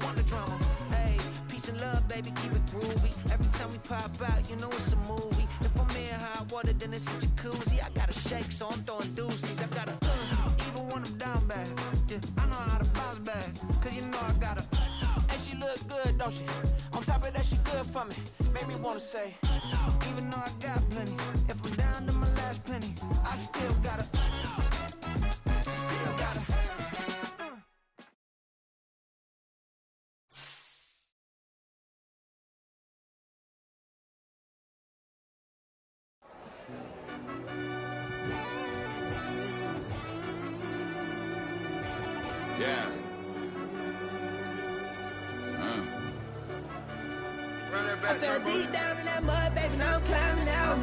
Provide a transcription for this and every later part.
don't want the drama. Hey, peace and love, baby, keep it groovy. Every time we pop out, you know it's a movie. If I'm in hot water, then it's a jacuzzi. I gotta shake, so I'm throwing deuces. I gotta even when I'm down bad. Yeah, I know how to bounce back, cause you know I gotta. And she look good, don't she? On top of that, she good for me. Made me wanna say, even though I got plenty, if I'm down to my last penny, I still gotta. Still gotta. Yeah. I fell deep down in that mud, baby, now I'm climbing out.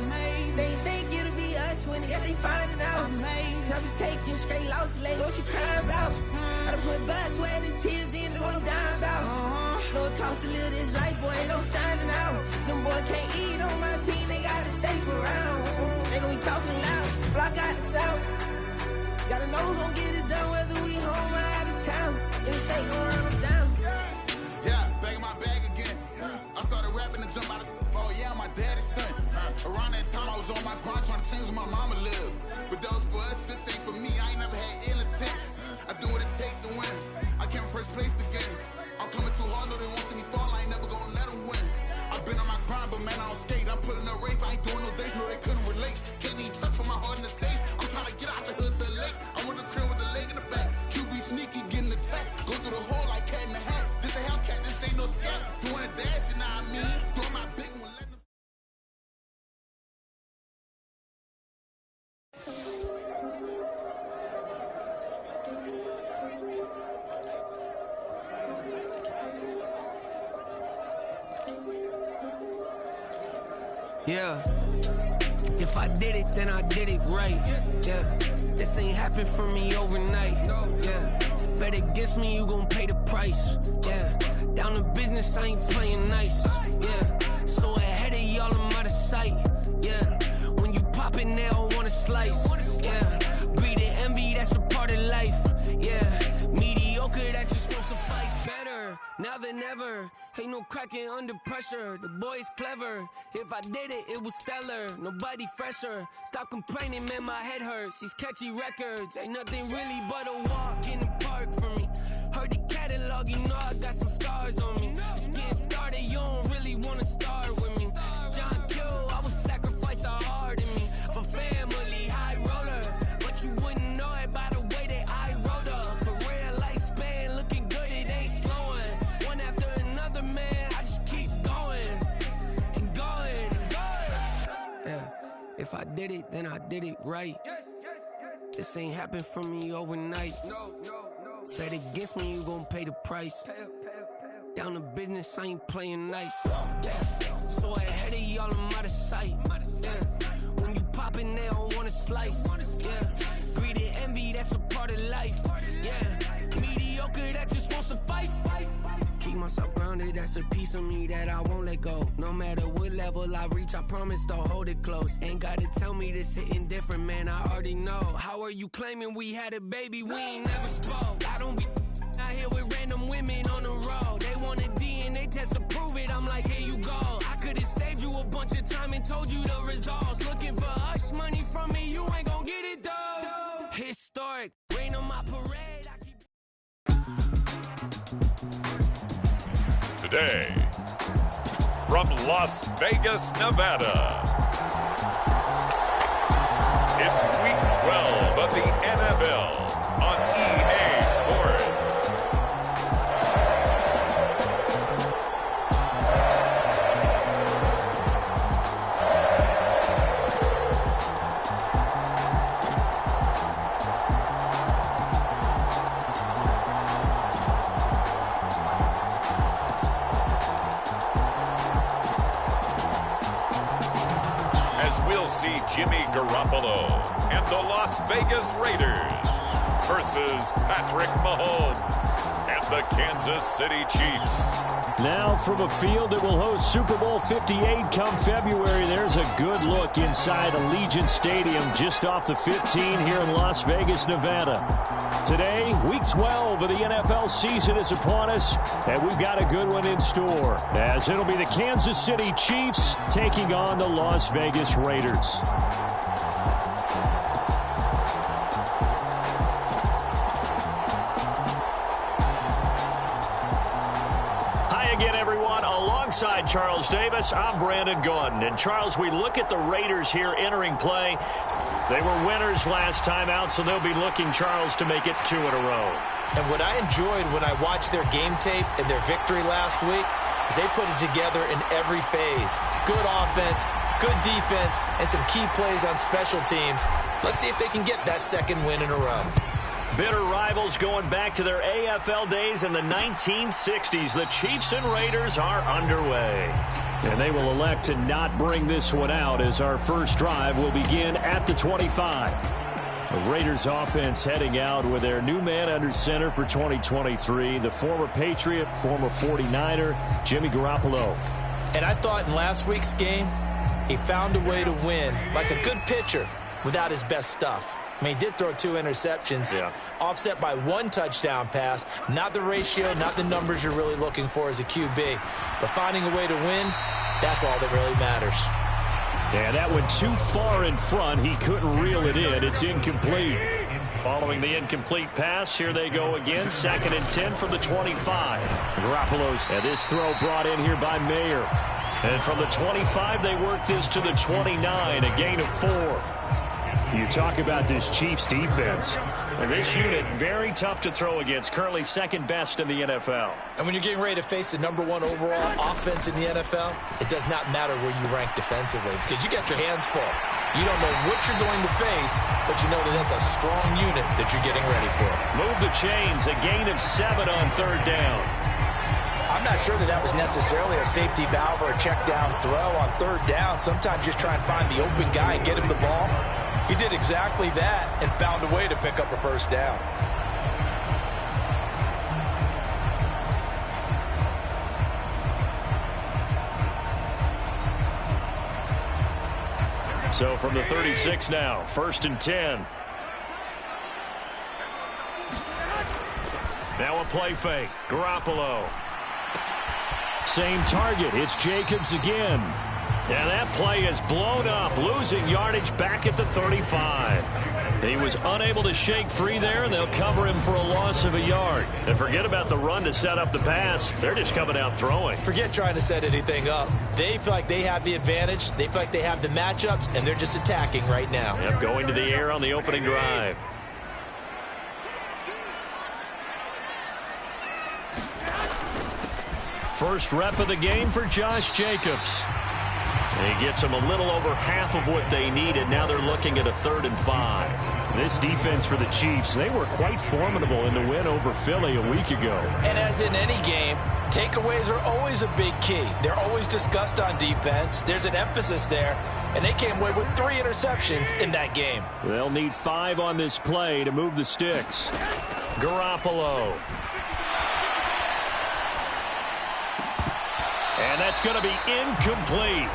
They think it'll be us when they finding out. I be taking straight losses lately, what you crying about? I done put blood, sweat, and tears in, that's what I'm dying about. Know it costs to live this life, boy, ain't no signing out. Them boy can't eat on my team, they gotta stay for round. They gon' be talking loud, block out the south. Gotta know who gon' get it done, whether we home or out of town. In the state, gon' run them down. Yeah, bagging my bag again. I started rapping to jump out of, oh yeah, my daddy's son. Around that time I was on my grind trying to change where my mama lived. But that was for us, this ain't for me, I ain't never had ill intent. I do what it take to win. I came in first place again. I'm coming too hard, no they won't see me fall, I ain't never gonna let them win. I've been on my grind, but man I don't skate. I'm putting up race, I ain't doing no days, no they couldn't relate. Can't even touch for my heart in the safe. I'm trying to get out the hood to the lake. I'm with the crib with the leg in the back. QB sneaky, getting attacked. Go through the hole like cat in the hat. This a Hellcat, this ain't no scat. Doing a dash, you know what I mean? Doing my big one, letting them. Yeah, if I did it, then I did it right. Yeah, this ain't happened for me overnight. Yeah, bet against me, you gon' pay the price. Yeah, down to business, I ain't playing nice. Yeah, so ahead of y'all, I'm out of sight. Yeah, when you poppin', they don't wanna slice. Yeah, greed and envy, that's a part of life. Yeah, mediocre, that just won't suffice. Better now than ever. Ain't no cracking under pressure, the boy's clever. If I did it, it was stellar, nobody fresher. Stop complaining, man, my head hurts. These catchy records, ain't nothing really but a walk in the park for me. Heard the catalog, you know I got some scars on me. Just getting started, you don't really wanna start with me. It's John Kill, I would sacrifice a heart in me. For family, high roller, but you wouldn't know it by the way that I wrote up. Career lifespan, looking good, it ain't slowing. One after another, man, I just keep going and going and going. Yeah, if I did it, then I did it right. This ain't happened for me overnight. Bet against me, you gon' pay the price. Down to business, I ain't playing nice. Yeah, so ahead of y'all, I'm out of sight. Yeah, when you poppin', they don't wanna slice. Yeah, greed and envy, that's a part of life. Yeah, mediocre, that just won't suffice. Keep myself grounded, that's a piece of me that I won't let go. No matter what level I reach, I promise to hold it close. Ain't gotta tell me this hitting different, man, I already know. How are you claiming we had a baby, we ain't never spoke? I don't be out here with random women on the road. They want a DNA test to prove it, I'm like, here you go. I could've saved you a bunch of time and told you the results. Looking for hush money from me, you ain't gon' get it though. Historic, rain on my parade, I keep... Today, from Las Vegas, Nevada, it's Week 12 of the NFL on EA Sports. We'll see Jimmy Garoppolo and the Las Vegas Raiders versus Patrick Mahomes and the Kansas City Chiefs. Now from a field that will host Super Bowl 58 come February, there's a good look inside Allegiant Stadium just off the 15 here in Las Vegas, Nevada. Today, Week 12 of the NFL season is upon us, and we've got a good one in store, as it'll be the Kansas City Chiefs taking on the Las Vegas Raiders. Alongside Charles Davis, I'm Brandon Gaudin. And Charles, we look at the Raiders here entering play. They were winners last time out, so they'll be looking, Charles, to make it 2 in a row. And what I enjoyed when I watched their game tape and their victory last week is they put it together in every phase. Good offense, good defense, and some key plays on special teams. Let's see if they can get that second win in a row. Bitter rivals going back to their AFL days in the 1960s. The Chiefs and Raiders are underway. And they will elect to not bring this one out as our first drive will begin at the 25. The Raiders offense heading out with their new man under center for 2023, the former Patriot, former 49er, Jimmy Garoppolo. And I thought in last week's game, he found a way to win like a good pitcher without his best stuff. I mean, he did throw 2 interceptions, offset by 1 touchdown pass. Not the ratio, not the numbers you're really looking for as a QB. But finding a way to win, that's all that really matters. Yeah, that went too far in front. He couldn't reel it in. It's incomplete. Following the incomplete pass, here they go again. 2nd and 10 from the 25. Garoppolo's, and this throw brought in here by Mayer. And from the 25, they work this to the 29, a gain of 4. You talk about this Chiefs defense. And this unit, very tough to throw against. Currently 2nd best in the NFL. And when you're getting ready to face the #1 overall offense in the NFL, it does not matter where you rank defensively because you got your hands full. You don't know what you're going to face, but you know that that's a strong unit that you're getting ready for. Move the chains. A gain of 7 on 3rd down. I'm not sure that was necessarily a safety valve or a check down throw on 3rd down. Sometimes just try and find the open guy and get him the ball. He did exactly that and found a way to pick up a 1st down. So from the 36 now, 1st and 10. Now a play fake. Garoppolo. Same target. It's Jacobs again. And that play is blown up, losing yardage back at the 35. He was unable to shake free there, and they'll cover him for a loss of a yard. And forget about the run to set up the pass. They're just coming out throwing. Forget trying to set anything up. They feel like they have the advantage. They feel like they have the matchups, and they're just attacking right now. Yep, going to the air on the opening drive. First rep of the game for Josh Jacobs. He gets them a little over half of what they needed. Now they're looking at a 3rd and 5. This defense for the Chiefs, they were quite formidable in the win over Philly a week ago. And as in any game, takeaways are always a big key. They're always discussed on defense. There's an emphasis there, and they came away with 3 interceptions in that game. They'll need 5 on this play to move the sticks. Garoppolo. And that's going to be incomplete.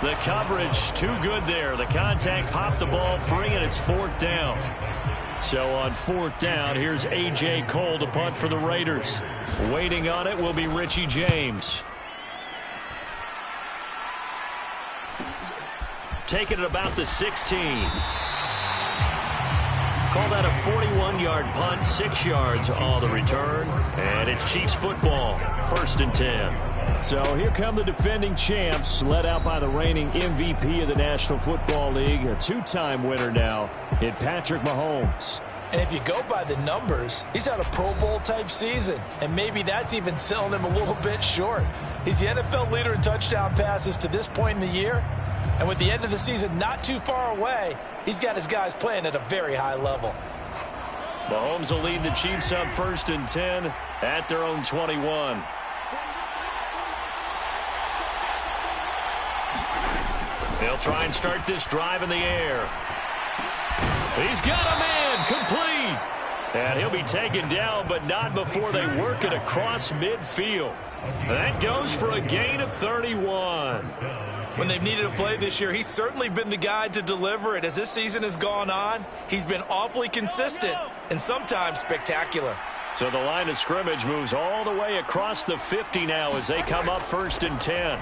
The coverage too good there. The contact popped the ball free, and it's 4th down. So on 4th down, here's A.J. Cole to punt for the Raiders. Waiting on it will be Richie James. Taking it about the 16. Call that a 41-yard punt, 6 yards on the return. And it's Chiefs football, 1st and 10. So here come the defending champs, led out by the reigning MVP of the National Football League, a 2-time winner now in Patrick Mahomes. And if you go by the numbers, he's had a Pro Bowl-type season, and maybe that's even selling him a little bit short. He's the NFL leader in touchdown passes to this point in the year, and with the end of the season not too far away, he's got his guys playing at a very high level. Mahomes will lead the Chiefs up 1st and 10 at their own 21. They'll try and start this drive in the air. He's got a man complete. And he'll be taken down, but not before they work it across midfield. That goes for a gain of 31. When they've needed a play this year, he's certainly been the guy to deliver it. As this season has gone on, he's been awfully consistent and sometimes spectacular. So the line of scrimmage moves all the way across the 50 now as they come up 1st and 10.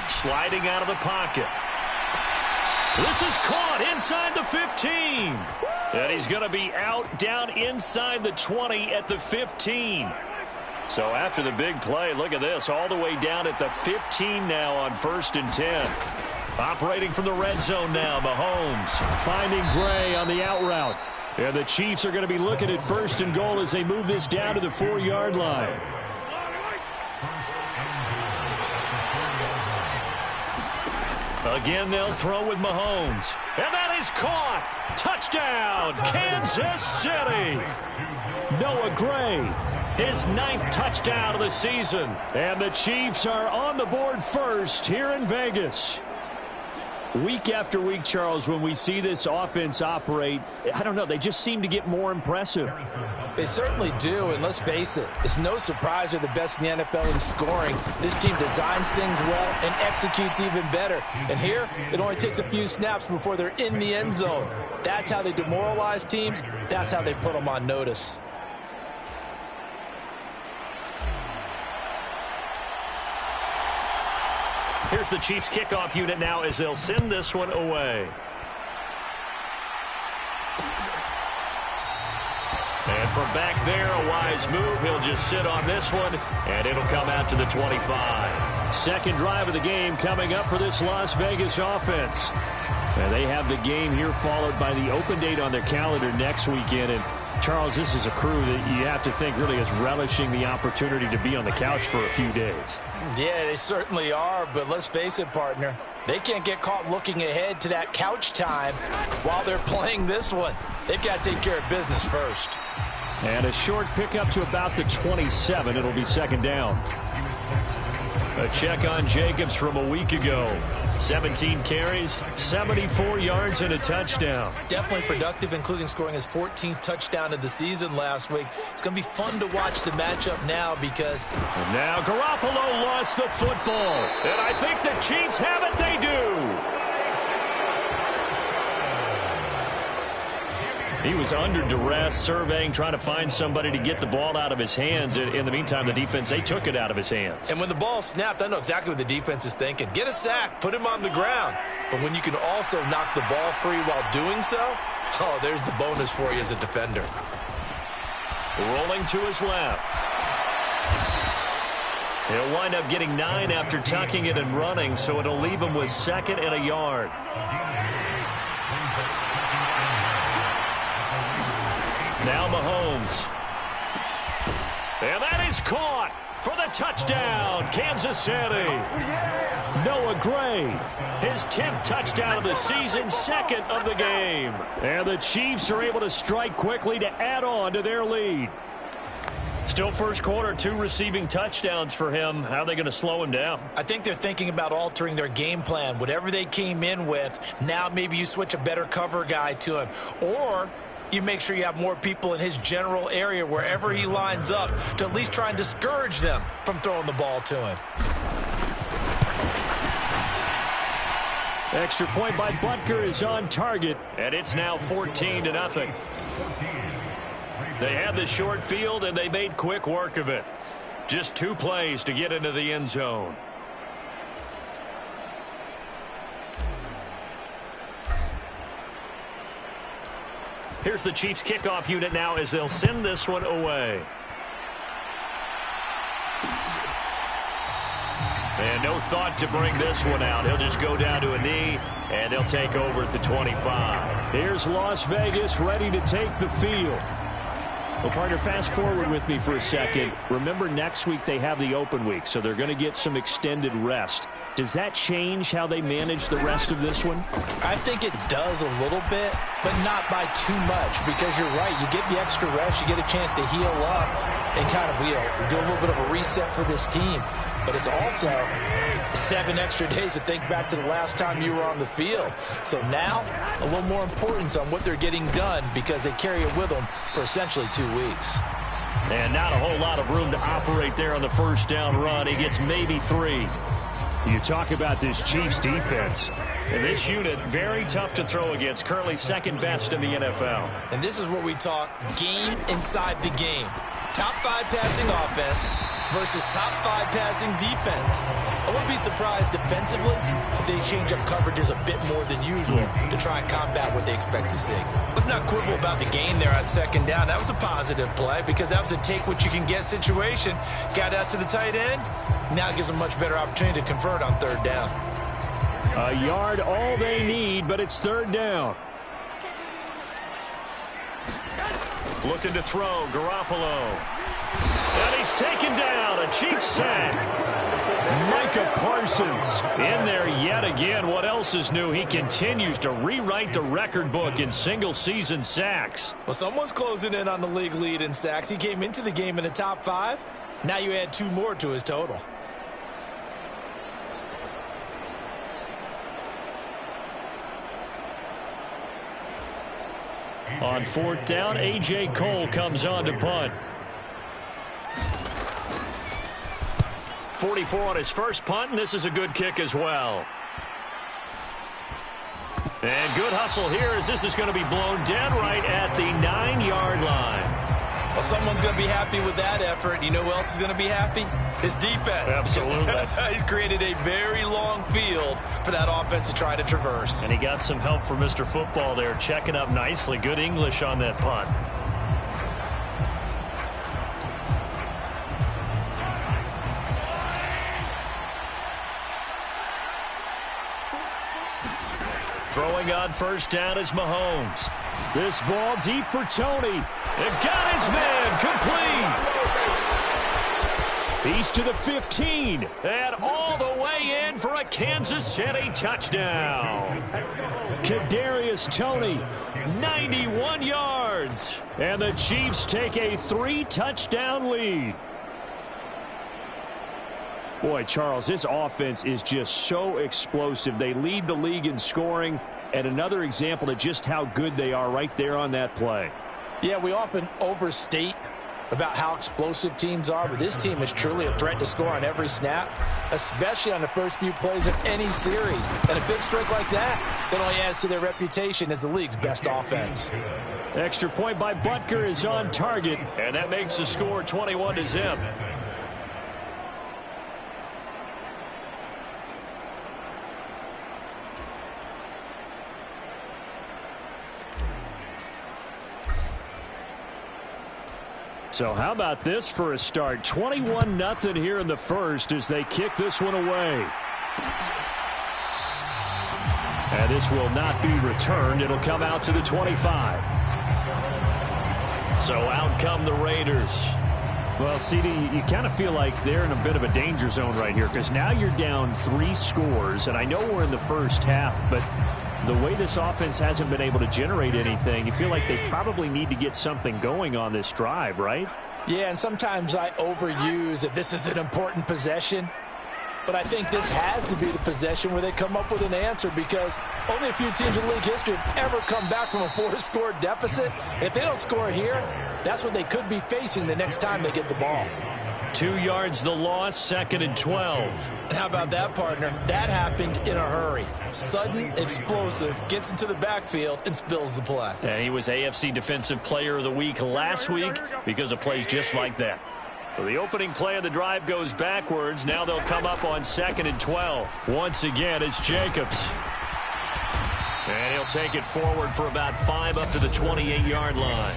Sliding out of the pocket. This is caught inside the 15. And he's going to be out down inside the 20 at the 15. So after the big play, look at this, all the way down at the 15 now on 1st and 10. Operating from the red zone now, Mahomes. Finding Gray on the out route. And the Chiefs are going to be looking at 1st and goal as they move this down to the 4-yard line. Again, they'll throw with Mahomes. And that is caught. Touchdown, Kansas City. Noah Gray, his 9th touchdown of the season. And the Chiefs are on the board first here in Vegas. Week after week, Charles, when we see this offense operate, I don't know, they just seem to get more impressive. They certainly do, and let's face it, it's no surprise they're the best in the NFL in scoring. This team designs things well and executes even better. And here, it only takes a few snaps before they're in the end zone. That's how they demoralize teams. That's how they put them on notice. Here's the Chiefs kickoff unit now as they'll send this one away. And from back there, a wise move. He'll just sit on this one, and it'll come out to the 25. Second drive of the game coming up for this Las Vegas offense. And they have the game here followed by the open date on their calendar next weekend. And Charles, this is a crew that you have to think really is relishing the opportunity to be on the couch for a few days. Yeah, they certainly are, but let's face it, partner. They can't get caught looking ahead to that couch time while they're playing this one. They've got to take care of business first. And a short pickup to about the 27. It'll be 2nd down. A check on Jacobs from a week ago. 17 carries, 74 yards, and a touchdown. Definitely productive, including scoring his 14th touchdown of the season last week. It's going to be fun to watch the matchup now because... And now Garoppolo lost the football. And I think the Chiefs have it. They do. He was under duress, surveying, trying to find somebody to get the ball out of his hands. In the meantime, the defense, they took it out of his hands. And when the ball snapped, I know exactly what the defense is thinking. Get a sack, put him on the ground. But when you can also knock the ball free while doing so, oh, there's the bonus for you as a defender. Rolling to his left. He'll wind up getting 9 after tucking it and running, so it'll leave him with 2nd and a yard. Now Mahomes. And that is caught for the touchdown, Kansas City. Noah Gray, his 10th touchdown of the season, 2nd of the game. And the Chiefs are able to strike quickly to add on to their lead. Still first quarter, 2 receiving touchdowns for him. How are they going to slow him down? I think they're thinking about altering their game plan. Whatever they came in with, now maybe you switch a better cover guy to him. Or you make sure you have more people in his general area wherever he lines up to at least try and discourage them from throwing the ball to him. Extra point by Butker is on target, and it's now 14-0. They had the short field, and they made quick work of it. Just 2 plays to get into the end zone. Here's the Chiefs kickoff unit now as they'll send this one away. And no thought to bring this one out. He'll just go down to a knee, and he'll take over at the 25. Here's Las Vegas ready to take the field. Well, partner, fast forward with me for a second. Remember, next week they have the open week, so they're going to get some extended rest. Does that change how they manage the rest of this one? I think it does a little bit, but not by too much, because you're right. You get the extra rest. You get a chance to heal up and kind of, do a little bit of a reset for this team. but it's also 7 extra days to think back to the last time you were on the field. So now, a little more importance on what they're getting done because they carry it with them for essentially 2 weeks. And not a whole lot of room to operate there on the first down run. He gets maybe 3. You talk about this Chiefs defense. And this unit, very tough to throw against. Currently second best in the NFL. And this is where we talk game inside the game. Top 5 passing offense versus top 5 passing defense. I wouldn't be surprised defensively if they change up coverages a bit more than usual to try and combat what they expect to see. Let's not quibble about the gain there on second down. That was a positive play because that was a take-what-you-can-get situation. Got out to the tight end. Now it gives them a much better opportunity to convert on third down. A yard all they need, but it's third down. Looking to throw, Garoppolo. And he's taken down, a Chiefs sack. Micah Parsons in there yet again. What else is new? He continues to rewrite the record book in single-season sacks. Well, someone's closing in on the league lead in sacks. He came into the game in the top 5. Now you add 2 more to his total. On fourth down, A.J. Cole comes on to punt. 44 on his first punt, and this is a good kick as well. And good hustle here as this is going to be blown dead right at the 9-yard line. Well, someone's going to be happy with that effort. You know who else is going to be happy? His defense. Absolutely. He's created a very long field for that offense to try to traverse. And he got some help from Mr. Football there, checking up nicely. Good English on that punt. Throwing on first down is Mahomes. This ball deep for Tony. It got his man complete. He's to the 15. And all the way in for a Kansas City touchdown. Kadarius Toney, 91 yards. And the Chiefs take a 3-touchdown lead. Boy, Charles, this offense is just so explosive. They lead the league in scoring, and another example of just how good they are right there on that play. Yeah, we often overstate about how explosive teams are, but this team is truly a threat to score on every snap, especially on the first few plays of any series. And a big strike like that only adds to their reputation as the league's best offense. Extra point by Butker is on target, and that makes the score 21-0. So how about this for a start? 21-0 here in the first as they kick this one away. And this will not be returned. It'll come out to the 25. So out come the Raiders. Well, CD, you kind of feel like they're in a bit of a danger zone right here because now you're down 3 scores. And I know we're in the first half, but the way this offense hasn't been able to generate anything, you feel like they probably need to get something going on this drive, right? Yeah, and sometimes I overuse that this is an important possession. But I think this has to be the possession where they come up with an answer because only a few teams in league history have ever come back from a 4-score deficit. If they don't score here, that's what they could be facing the next time they get the ball. 2 yards the loss, 2nd and 12. And how about that, partner? That happened in a hurry. Sudden, explosive, gets into the backfield and spills the play. And he was AFC Defensive Player of the Week last week because of plays just like that. So the opening play of the drive goes backwards. Now they'll come up on 2nd and 12. Once again, it's Jacobs. And he'll take it forward for about 5 up to the 28-yard line.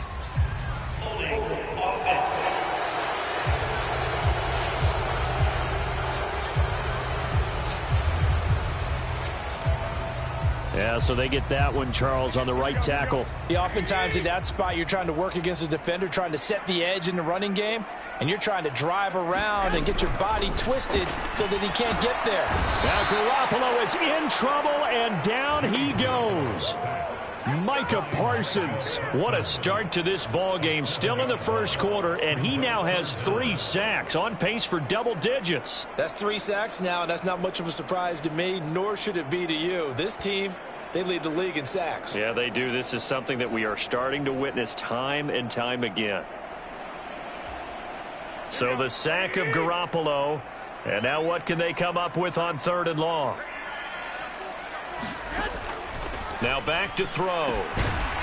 Yeah, so they get that one, Charles, on the right tackle. Yeah, oftentimes in that spot, you're trying to work against a defender, trying to set the edge in the running game, and you're trying to drive around and get your body twisted so that he can't get there. Now Garoppolo is in trouble, and down he goes. Micah Parsons. What a start to this ball game. Still in the first quarter, and he now has 3 sacks, on pace for double digits. That's 3 sacks now, and that's not much of a surprise to me, nor should it be to you. This team, they lead the league in sacks. Yeah, they do. This is something that we are starting to witness time and time again. So the sack of Garoppolo, and now what can they come up with on 3rd and long? Now back to throw.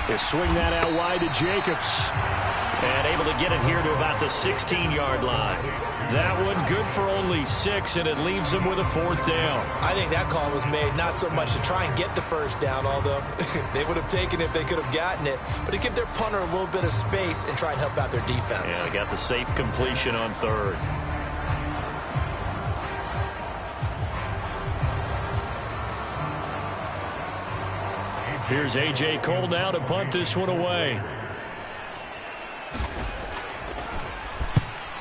They swing that out wide to Jacobs. And able to get it here to about the 16-yard line. That one good for only 6, and it leaves them with a 4th down. I think that call was made not so much to try and get the first down, although they would have taken it if they could have gotten it, but to give their punter a little bit of space and try and help out their defense. Yeah, they got the safe completion on 3rd. Here's A.J. Cole now to punt this one away.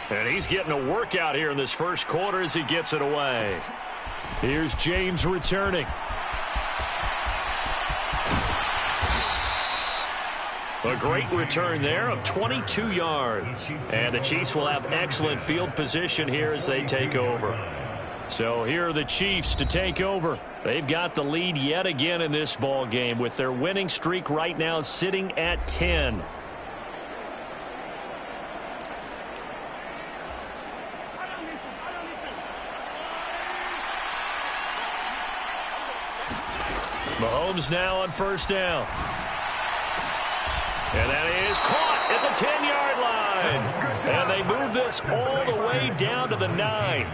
And he's getting a workout here in this first quarter as he gets it away. Here's James returning. A great return there of 22 yards. And the Chiefs will have excellent field position here as they take over. So here are the Chiefs to take over. They've got the lead yet again in this ball game with their winning streak right now sitting at 10. Mahomes now on 1st down. And that is caught at the 10-yard line. And they move this all the way down to the 9.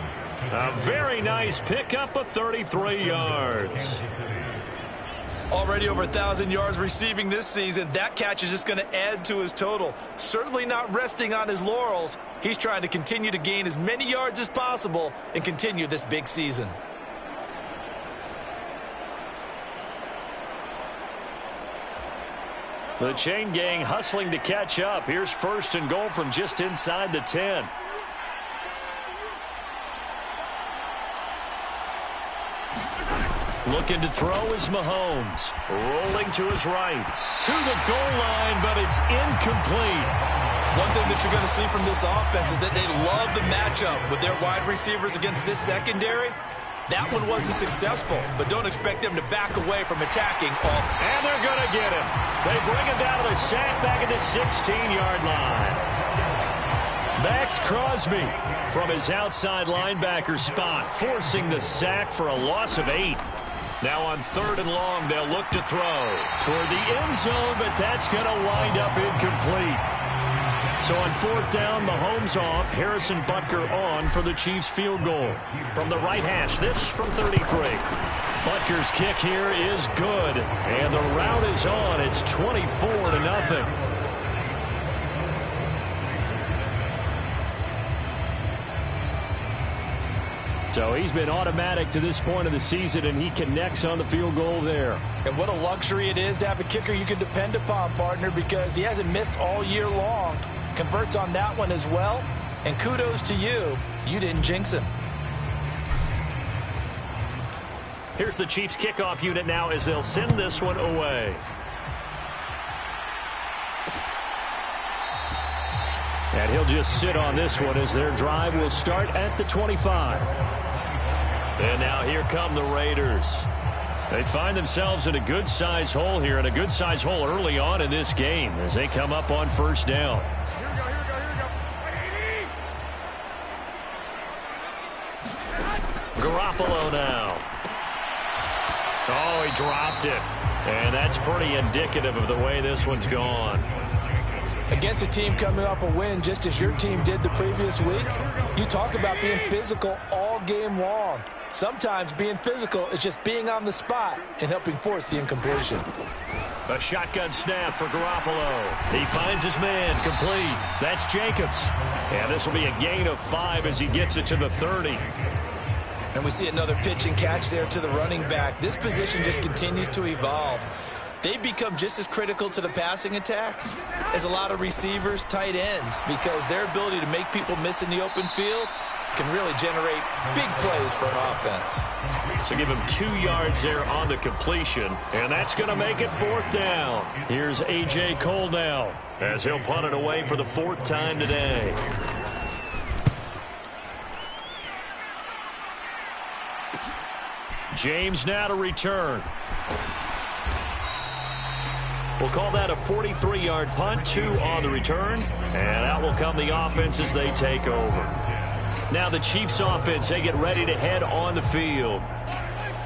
A very nice pickup of 33 yards. Already over 1,000 yards receiving this season. That catch is just going to add to his total. Certainly not resting on his laurels. He's trying to continue to gain as many yards as possible and continue this big season. The chain gang hustling to catch up. Here's 1st and goal from just inside the 10. Looking to throw is Mahomes. Rolling to his right. To the goal line, but it's incomplete. One thing that you're going to see from this offense is that they love the matchup with their wide receivers against this secondary. That one wasn't successful, but don't expect them to back away from attacking. And they're going to get him. They bring him down to the sack back at the 16-yard line. Max Crosby from his outside linebacker spot, forcing the sack for a loss of 8. Now on 3rd and long, they'll look to throw toward the end zone, but that's going to wind up incomplete. So on 4th down, Mahomes off, Harrison Butker on for the Chiefs field goal. From the right hash, this from 33. Butker's kick here is good, and the route is on. It's 24-0. So he's been automatic to this point of the season, and he connects on the field goal there. And what a luxury it is to have a kicker you can depend upon, partner, because he hasn't missed all year long. Converts on that one as well. And kudos to you. You didn't jinx him. Here's the Chiefs kickoff unit now as they'll send this one away. And he'll just sit on this one as their drive will start at the 25. And now here come the Raiders. They find themselves in a good-sized hole here, and a good-sized hole early on in this game as they come up on 1st down. Garoppolo now. Oh, he dropped it. And that's pretty indicative of the way this one's gone. Against a team coming off a win just as your team did the previous week, you talk about being physical all game long. Sometimes being physical is just being on the spot and helping force the incompletion. A shotgun snap for Garoppolo. He finds his man, complete. That's Jacobs. And this will be a gain of 5 as he gets it to the 30. And we see another pitch and catch there to the running back. This position just continues to evolve. They become just as critical to the passing attack as a lot of receivers, tight ends, because their ability to make people miss in the open field can really generate big plays for an offense. So give him 2 yards there on the completion, and that's going to make it 4th down. Here's A.J. Cole now as he'll punt it away for the 4th time today. James now to return. We'll call that a 43-yard punt, 2 on the return, and out will come the offense as they take over. Now the Chiefs offense, they get ready to head on the field.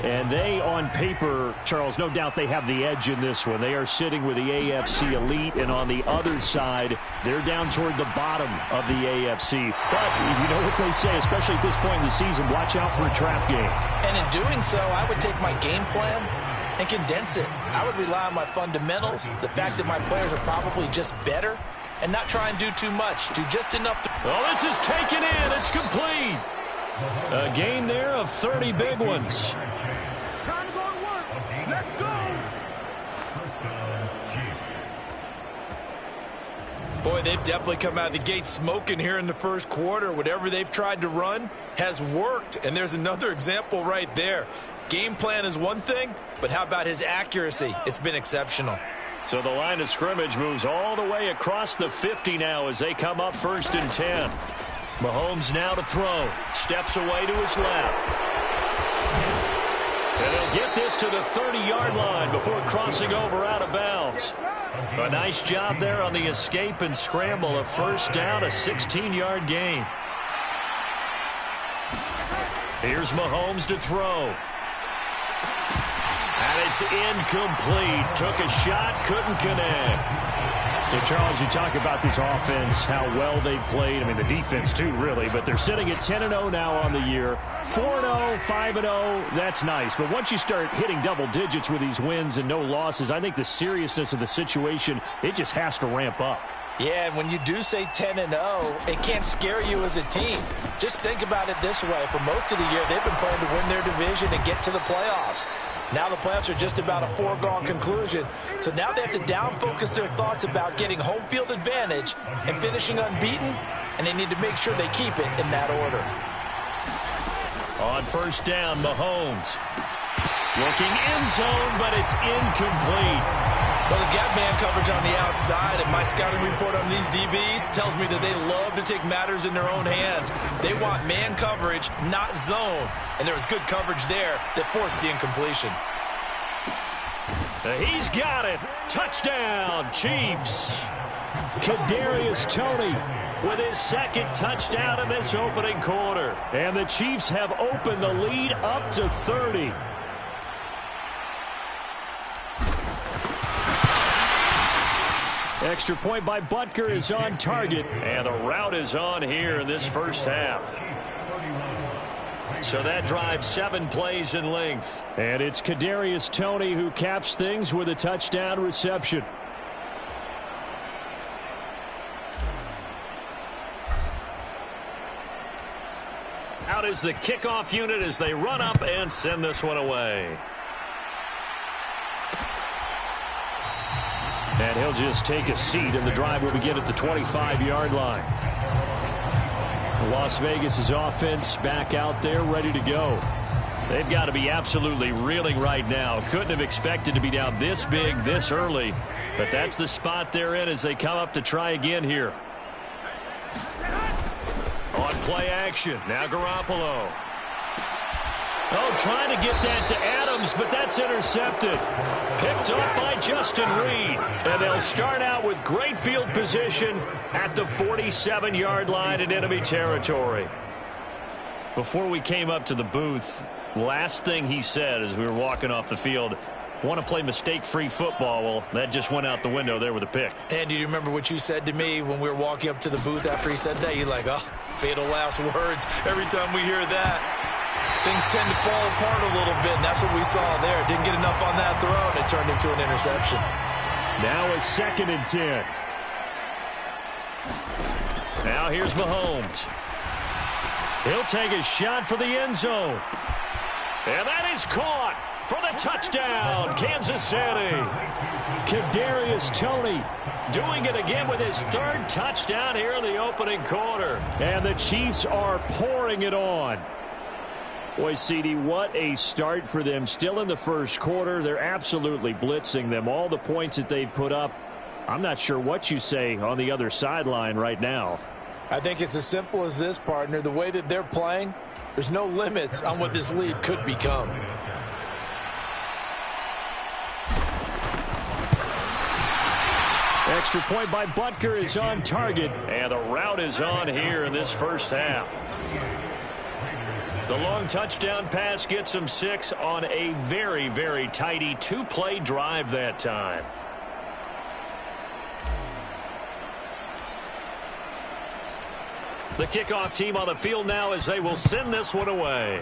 And they, on paper, Charles, no doubt they have the edge in this one. They are sitting with the AFC elite, and on the other side, they're down toward the bottom of the AFC. But you know what they say, especially at this point in the season, watch out for a trap game. And in doing so, I would take my game plan and condense it. I would rely on my fundamentals, the fact that my players are probably just better, and not try and do too much, do just enough to... Well, this is taken in. It's complete. A gain there of 30 big ones. Time to go to work. Let's go. Boy, they've definitely come out of the gate smoking here in the first quarter. Whatever they've tried to run has worked, and there's another example right there. Game plan is one thing, but how about his accuracy? It's been exceptional. So the line of scrimmage moves all the way across the 50 now as they come up 1st and 10. Mahomes now to throw. Steps away to his left. And he'll get this to the 30-yard line before crossing over out of bounds. A nice job there on the escape and scramble. A 1st down, a 16-yard gain. Here's Mahomes to throw. And it's incomplete. Took a shot, couldn't connect. So, Charles, you talk about this offense, how well they've played. I mean, the defense, too, really. But they're sitting at 10-0 now on the year. 4-0, 5-0, that's nice. But once you start hitting double digits with these wins and no losses, I think the seriousness of the situation, it just has to ramp up. Yeah, and when you do say 10-0, it can't scare you as a team. Just think about it this way. For most of the year, they've been playing to win their division and get to the playoffs. Now the playoffs are just about a foregone conclusion. So now they have to down-focus their thoughts about getting home field advantage and finishing unbeaten, and they need to make sure they keep it in that order. On 1st down, Mahomes. Looking end zone, but it's incomplete. Well, they've got man coverage on the outside, and my scouting report on these DBs tells me that they love to take matters in their own hands. They want man coverage, not zone. And there was good coverage there that forced the incompletion. He's got it. Touchdown, Chiefs. Kadarius Toney with his 2nd touchdown in this opening quarter. And the Chiefs have opened the lead up to 30. Extra point by Butker is on target. And the route is on here in this 1st half. So that drives 7 plays in length. And it's Kadarius Toney who caps things with a touchdown reception. Out is the kickoff unit as they run up and send this one away. And he'll just take a seat, and the drive will begin at the 25-yard line. Las Vegas' offense back out there, ready to go. They've got to be absolutely reeling right now. Couldn't have expected to be down this big, this early. But that's the spot they're in as they come up to try again here. On play action, now Garoppolo. Oh, trying to get that to Adams, but that's intercepted. Picked up by Justin Reed. And they'll start out with great field position at the 47-yard line in enemy territory. Before we came up to the booth, last thing he said as we were walking off the field, want to play mistake-free football. Well, that just went out the window there with a pick. And do you remember what you said to me when we were walking up to the booth after he said that? You're like, oh, fatal last words. Every time we hear that, things tend to fall apart a little bit, and that's what we saw there. Didn't get enough on that throw, and it turned into an interception. Now a 2nd and 10. Now here's Mahomes. He'll take a shot for the end zone. And that is caught. for the touchdown, Kansas City. Kadarius Toney doing it again with his third touchdown here in the opening quarter. And the Chiefs are pouring it on. Boy, CD, what a start for them. Still in the first quarter. They're absolutely blitzing them. All the points that they've put up, I'm not sure what you say on the other sideline right now. I think it's as simple as this, partner. The way that they're playing, there's no limits on what this lead could become. Extra point by Butker is on target. And the route is on here in this first half. The long touchdown pass gets him 6 on a very, very tidy 2-play drive that time. The kickoff team on the field now as they will send this one away.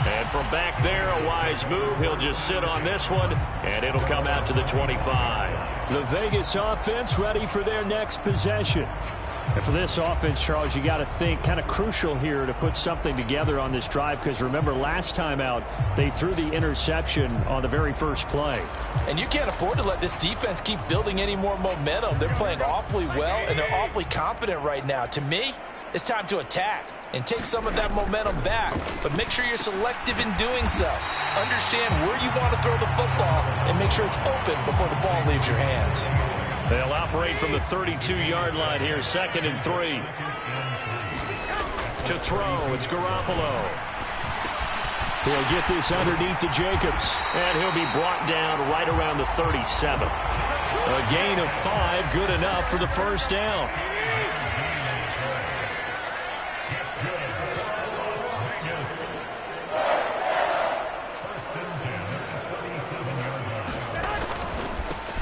And from back there, a wise move. He'll just sit on this one, and it'll come out to the 25. The Vegas offense ready for their next possession. And for this offense, Charles, you got to think kind of crucial here to put something together on this drive, because remember last time out they threw the interception on the very first play. And you can't afford to let this defense keep building any more momentum. They're playing awfully well, and they're awfully confident right now. To me, it's time to attack and take some of that momentum back, but make sure you're selective in doing so. Understand where you want to throw the football and make sure it's open before the ball leaves your hands. They'll operate from the 32-yard line here, 2nd and 3. To throw, it's Garoppolo. He'll get this underneath to Jacobs. And he'll be brought down right around the 37. A gain of 5, good enough for the first down.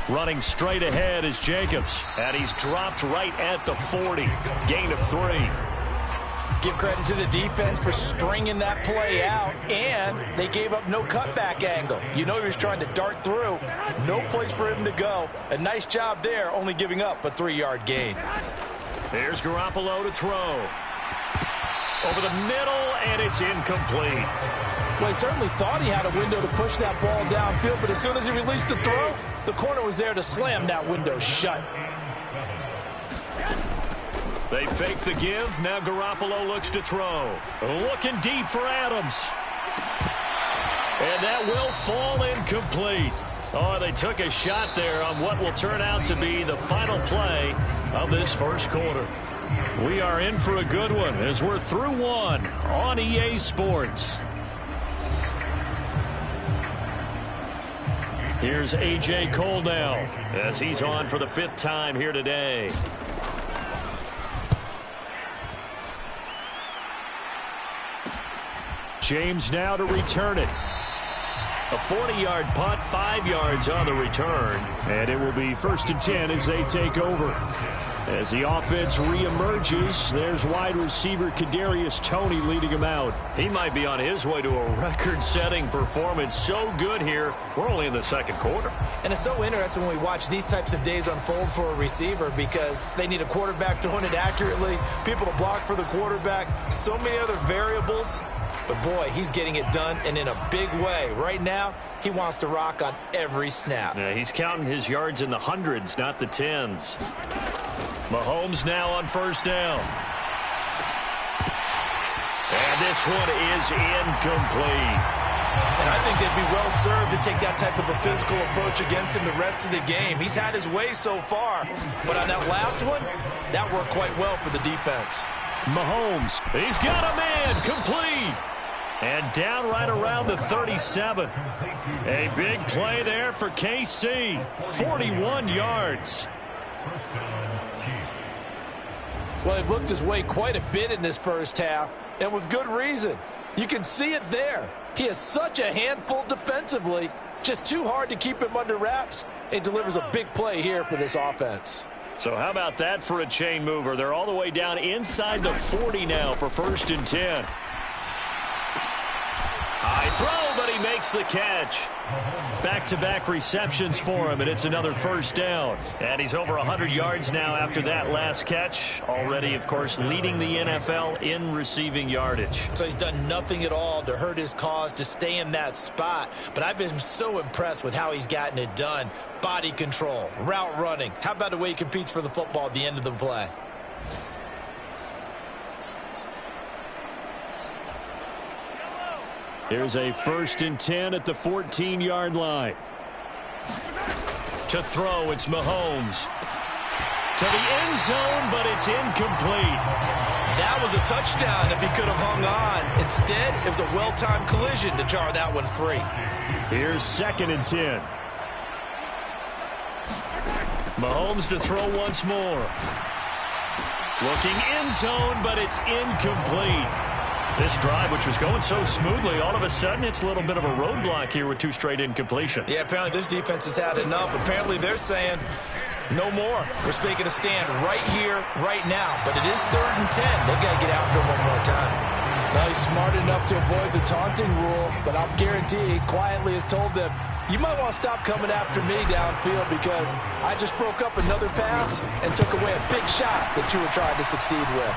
Running straight ahead is Jacobs, and he's dropped right at the 40. Gain of 3. Give credit to the defense for stringing that play out, and they gave up no cutback angle. You know he was trying to dart through. No place for him to go. A nice job there, only giving up a 3-yard gain. Here's Garoppolo to throw. Over the middle, and it's incomplete. Well, he certainly thought he had a window to push that ball downfield, but as soon as he released the throw, the corner was there to slam that window shut. They fake the give. Now Garoppolo looks to throw. Looking deep for Adams. And that will fall incomplete. Oh, they took a shot there on what will turn out to be the final play of this first quarter. We are in for a good one as we're through one on EA Sports. Here's A.J. Cole now as he's on for the 5th time here today. James now to return it. A 40-yard punt, 5 yards on the return. And it will be 1st and 10 as they take over. As the offense reemerges, there's wide receiver Kadarius Toney leading him out. He might be on his way to a record-setting performance. So good here. We're only in the 2nd quarter. And it's so interesting when we watch these types of days unfold for a receiver, because they need a quarterback throwing it accurately, people to block for the quarterback, so many other variables. But, boy, he's getting it done, and in a big way. Right now, he wants to rock on every snap. Yeah, he's counting his yards in the hundreds, not the tens. Mahomes now on 1st down. And this one is incomplete. And I think they'd be well served to take that type of a physical approach against him the rest of the game. He's had his way so far, but on that last one, that worked quite well for the defense. Mahomes, he's got a man, complete. And down right around the 37. A big play there for KC. 41 yards. Well, he looked his way quite a bit in this first half, and with good reason. You can see it there. He is such a handful defensively. Just too hard to keep him under wraps. It delivers a big play here for this offense. So how about that for a chain mover? They're all the way down inside the 40 now for 1st and 10. High throw, but he makes the catch. Back-to-back receptions for him, and it's another first down. And he's over 100 yards now after that last catch. Already, of course, leading the NFL in receiving yardage. So he's done nothing at all to hurt his cause, to stay in that spot. But I've been so impressed with how he's gotten it done. Body control, route running. How about the way he competes for the football at the end of the play? Here's a 1st and 10 at the 14-yard line. To throw, it's Mahomes. To the end zone, but it's incomplete. That was a touchdown if he could have hung on. Instead, it was a well-timed collision to jar that one free. Here's 2nd and 10. Mahomes to throw once more. Looking end zone, but it's incomplete. This drive, which was going so smoothly, all of a sudden it's a little bit of a roadblock here with 2 straight incompletions. Yeah, apparently this defense has had enough. Apparently they're saying no more. We're taking a stand right here, right now. But it is 3rd and 10. They've got to get after him one more time. Well, he's smart enough to avoid the taunting rule, but I'll guarantee he quietly has told them, you might want to stop coming after me downfield because I just broke up another pass and took away a big shot that you were trying to succeed with.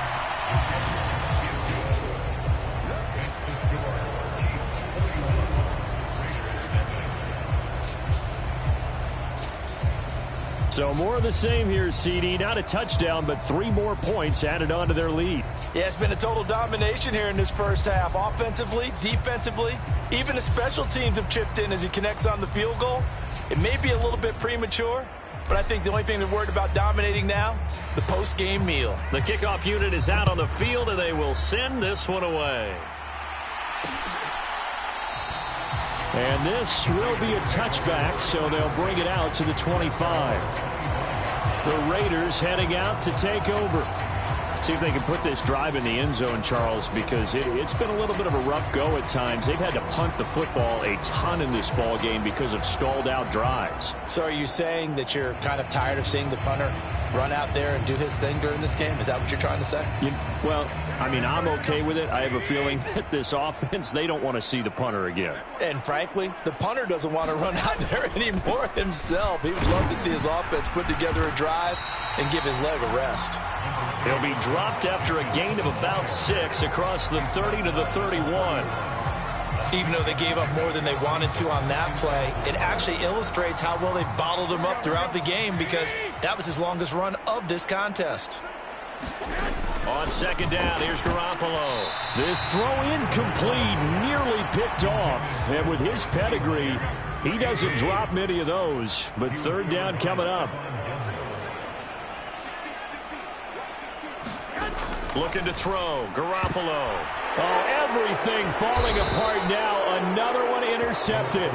So more of the same here, CD. Not a touchdown, but 3 more points added on to their lead. Yeah, it's been a total domination here in this first half. Offensively, defensively, even the special teams have chipped in as he connects on the field goal. It may be a little bit premature, but I think the only thing they're worried about dominating now, the post-game meal. The kickoff unit is out on the field, and they will send this one away. And this will be a touchback, so they'll bring it out to the 25. The Raiders heading out to take over. See if they can put this drive in the end zone, Charles, because it's been a little bit of a rough go at times. They've had to punt the football a ton in this ball game because of stalled-out drives. So are you saying that you're kind of tired of seeing the punter run out there and do his thing during this game? Is that what you're trying to say? Well, I mean, I'm okay with it. I have a feeling that this offense, they don't want to see the punter again. And frankly, the punter doesn't want to run out there anymore himself. He would love to see his offense put together a drive and give his leg a rest. He'll be dropped after a gain of about 6 across the 30 to the 31. Even though they gave up more than they wanted to on that play, it actually illustrates how well they bottled him up throughout the game because that was his longest run of this contest. On 2nd down, here's Garoppolo. This throw incomplete, nearly picked off. And with his pedigree, he doesn't drop many of those. But 3rd down coming up. Looking to throw, Garoppolo. Oh, everything falling apart now. Another one intercepted.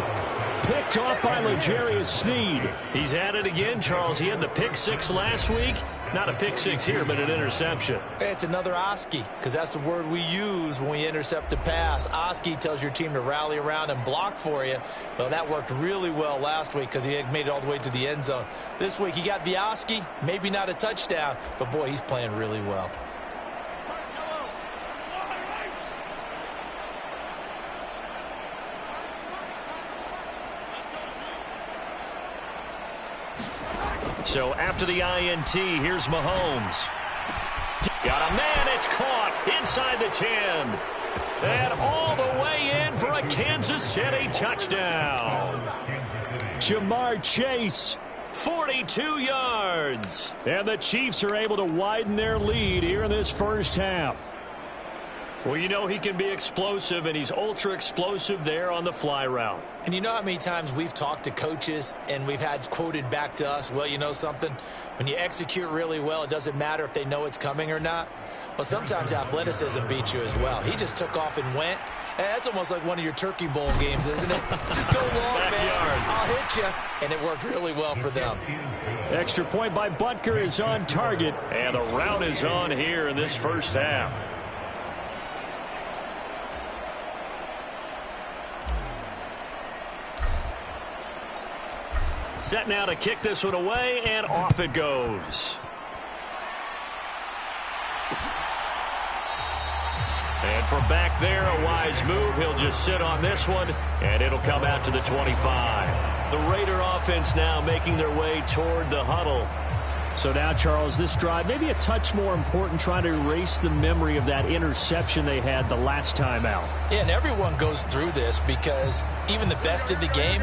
Picked off by L'Jarius Sneed. He's at it again, Charles. He had the pick 6 last week. Not a pick 6 here, but an interception. It's another Oski, because that's the word we use when we intercept a pass. Oski tells your team to rally around and block for you. Well, that worked really well last week because he had made it all the way to the end zone. This week, he got the Oski, maybe not a touchdown, but boy, he's playing really well. So after the INT, here's Mahomes. Got a man, it's caught inside the 10. And all the way in for a Kansas City touchdown. Jamar Chase. 42 yards. And the Chiefs are able to widen their lead here in this first half. Well, you know he can be explosive, and he's ultra-explosive there on the fly route. And you know how many times we've talked to coaches and we've had quoted back to us, well, you know something? When you execute really well, it doesn't matter if they know it's coming or not. Well, sometimes athleticism beats you as well. He just took off and went. That's almost like one of your Turkey Bowl games, isn't it? Just go long, man. I'll hit you. And it worked really well for them. Extra point by Butker is on target. And the route is on here in this first half. Set now to kick this one away, and off it goes. And from back there, a wise move. He'll just sit on this one, and it'll come out to the 25. The Raider offense now making their way toward the huddle. So now, Charles, this drive maybe a touch more important, trying to erase the memory of that interception they had the last time out. Yeah, and everyone goes through this because even the best in the game,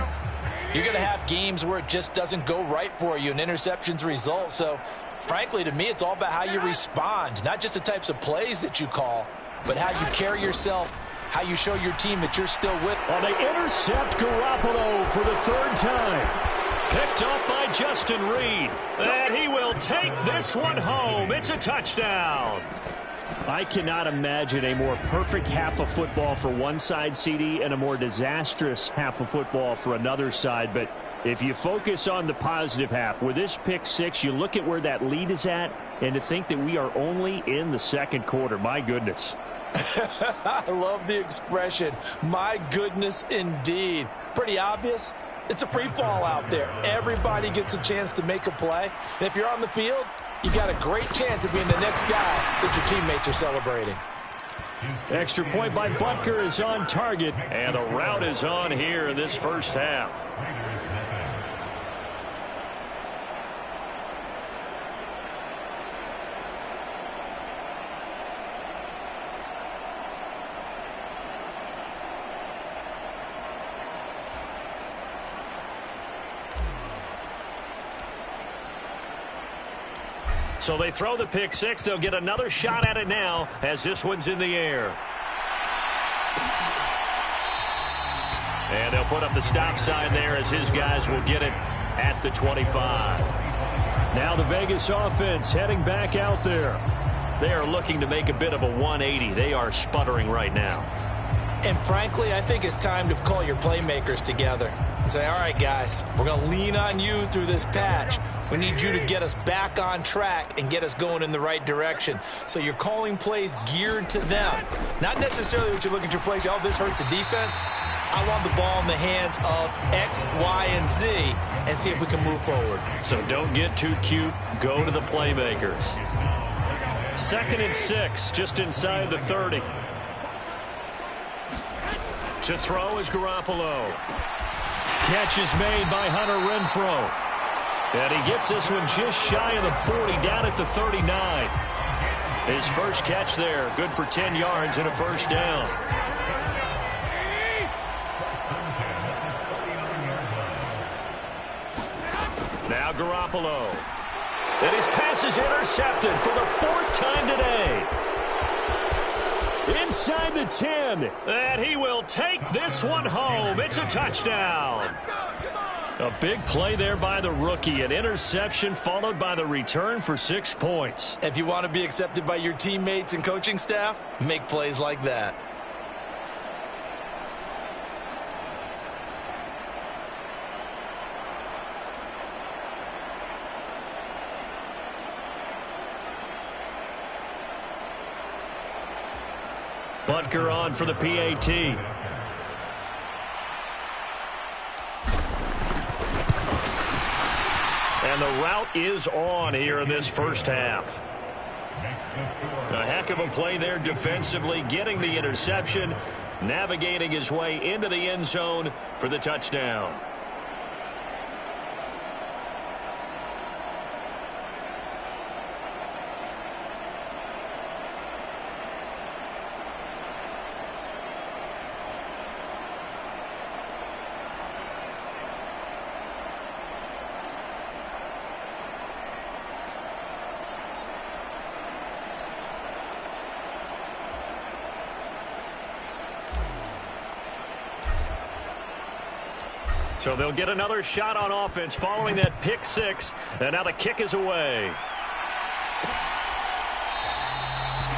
you're going to have games where it just doesn't go right for you, and interceptions result. So, frankly, to me, it's all about how you respond, not just the types of plays that you call, but how you carry yourself, how you show your team that you're still with. Well, they intercept Garoppolo for the third time. Picked up by Justin Reed. And he will take this one home. It's a touchdown. I cannot imagine a more perfect half of football for one side, CD, and a more disastrous half of football for another side. But if you focus on the positive half, with this pick six, you look at where that lead is at, and to think that we are only in the second quarter. My goodness. I love the expression. My goodness, indeed. Pretty obvious. It's a free fall out there. Everybody gets a chance to make a play. And if you're on the field, you got a great chance of being the next guy that your teammates are celebrating. Extra point by Butker is on target. And the route is on here in this first half. So they throw the pick six. They'll get another shot at it now as this one's in the air. And they'll put up the stop sign there as his guys will get it at the 25. Now the Vegas offense heading back out there. They are looking to make a bit of a 180. They are sputtering right now. And frankly, I think it's time to call your playmakers together and say, all right, guys, we're going to lean on you through this patch. We need you to get us back on track and get us going in the right direction. So you're calling plays geared to them. Not necessarily what you look at your plays, oh, this hurts the defense. I want the ball in the hands of X, Y, and Z and see if we can move forward. So don't get too cute. Go to the playmakers. 2nd and 6, just inside the 30. To throw is Garoppolo. Catch is made by Hunter Renfrow. And he gets this one just shy of the 40, down at the 39. His first catch there, good for 10 yards and a first down. Now Garoppolo. And his pass is intercepted for the 4th time today. Inside the 10. And he will take this one home. It's a touchdown. A big play there by the rookie. An interception followed by the return for 6 points. If you want to be accepted by your teammates and coaching staff, make plays like that. Butker on for the PAT. And the route is on here in this first half. A heck of a play there defensively, getting the interception, navigating his way into the end zone for the touchdown. So they'll get another shot on offense following that pick six. And now the kick is away.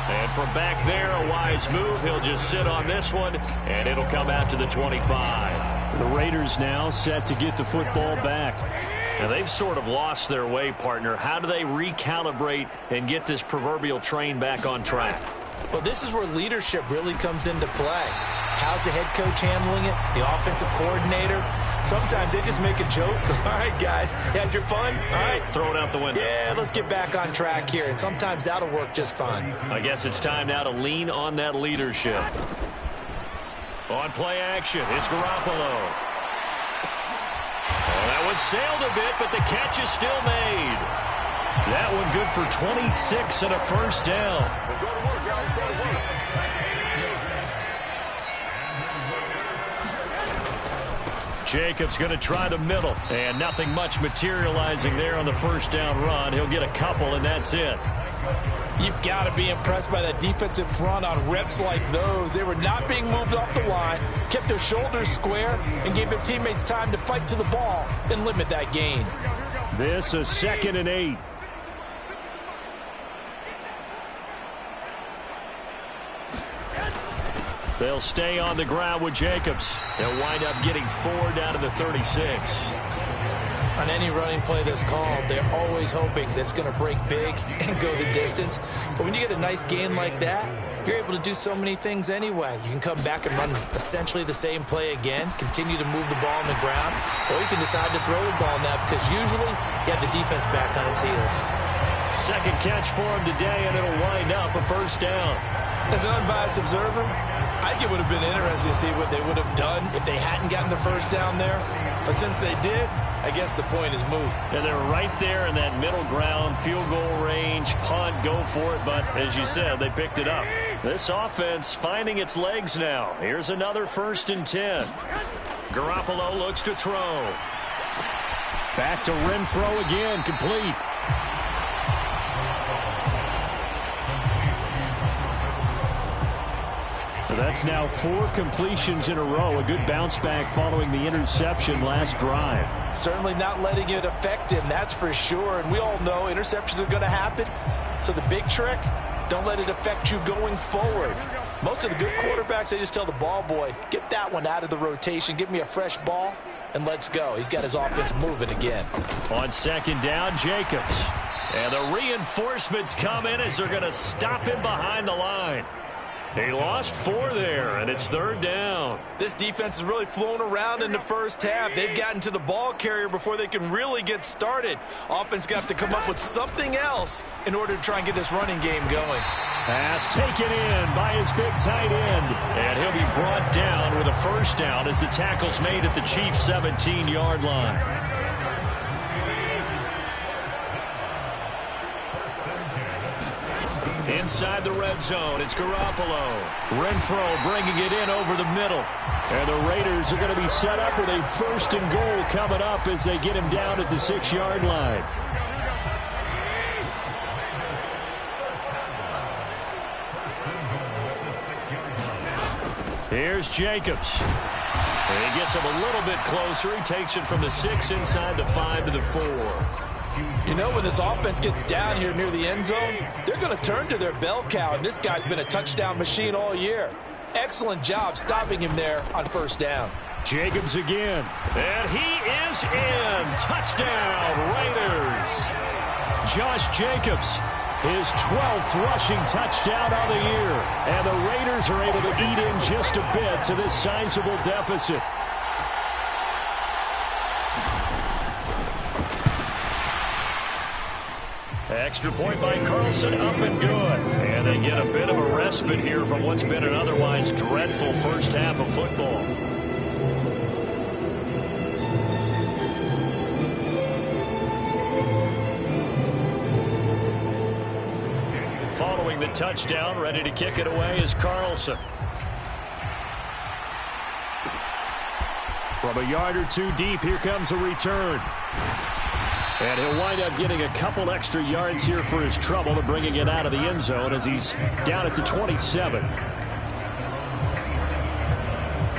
And from back there, a wise move. He'll just sit on this one, and it'll come out to the 25. The Raiders now set to get the football back. And they've sort of lost their way, partner. How do they recalibrate and get this proverbial train back on track? Well, this is where leadership really comes into play. How's the head coach handling it? The offensive coordinator? Sometimes they just make a joke. All right, guys, you had your fun? All right. Throw it out the window. Yeah, let's get back on track here. And sometimes that'll work just fine. I guess it's time now to lean on that leadership. On play action, it's Garoppolo. Oh, that one sailed a bit, but the catch is still made. That one good for 26 and a first down. Jacobs going to try the middle, and nothing much materializing there on the first down run. He'll get a couple, and that's it. You've got to be impressed by that defensive front on reps like those. They were not being moved off the line, kept their shoulders square, and gave their teammates time to fight to the ball and limit that gain. This is 2nd and 8. They'll stay on the ground with Jacobs. They'll wind up getting 4 down to the 36. On any running play that's called, they're always hoping that it's going to break big and go the distance. But when you get a nice gain like that, you're able to do so many things anyway. You can come back and run essentially the same play again, continue to move the ball on the ground, or you can decide to throw the ball now because usually you have the defense back on its heels. Second catch for him today, and it'll wind up a first down. As an unbiased observer, I think it would have been interesting to see what they would have done if they hadn't gotten the first down there. But since they did, I guess the point is moot. And they're right there in that middle ground, field goal range, punt, go for it. But as you said, they picked it up. This offense finding its legs now. Here's another 1st and 10. Garoppolo looks to throw. Back to Renfro again, complete. So that's now 4 completions in a row. A good bounce back following the interception last drive. Certainly not letting it affect him, that's for sure. And we all know interceptions are going to happen. So the big trick, don't let it affect you going forward. Most of the good quarterbacks, they just tell the ball boy, get that one out of the rotation, give me a fresh ball, and let's go. He's got his offense moving again. On 2nd down, Jacobs. And the reinforcements come in as they're going to stop him behind the line. He lost 4 there, and it's 3rd down. This defense has really flown around in the first half. They've gotten to the ball carrier before they can really get started. Offense got to come up with something else in order to try and get this running game going. Pass taken in by his big tight end. And he'll be brought down with a first down as the tackle's made at the Chiefs' 17-yard line. Inside the red zone, it's Garoppolo. Renfro bringing it in over the middle. And the Raiders are going to be set up with a 1st and goal coming up as they get him down at the 6-yard line. Here's Jacobs. And he gets him a little bit closer. He takes it from the 6 inside the 5 to the 4. You know, when this offense gets down here near the end zone, they're going to turn to their bell cow, and this guy's been a touchdown machine all year. Excellent job stopping him there on 1st down. Jacobs again. And he is in. Touchdown, Raiders. Josh Jacobs, his 12th rushing touchdown on the year. And the Raiders are able to eat in just a bit to this sizable deficit. Extra point by Carlson, up and good. And they get a bit of a respite here from what's been an otherwise dreadful first half of football. Following the touchdown, ready to kick it away is Carlson. From a yard or 2 deep, here comes a return. And he'll wind up getting a couple extra yards here for his trouble and bringing it out of the end zone as he's down at the 27.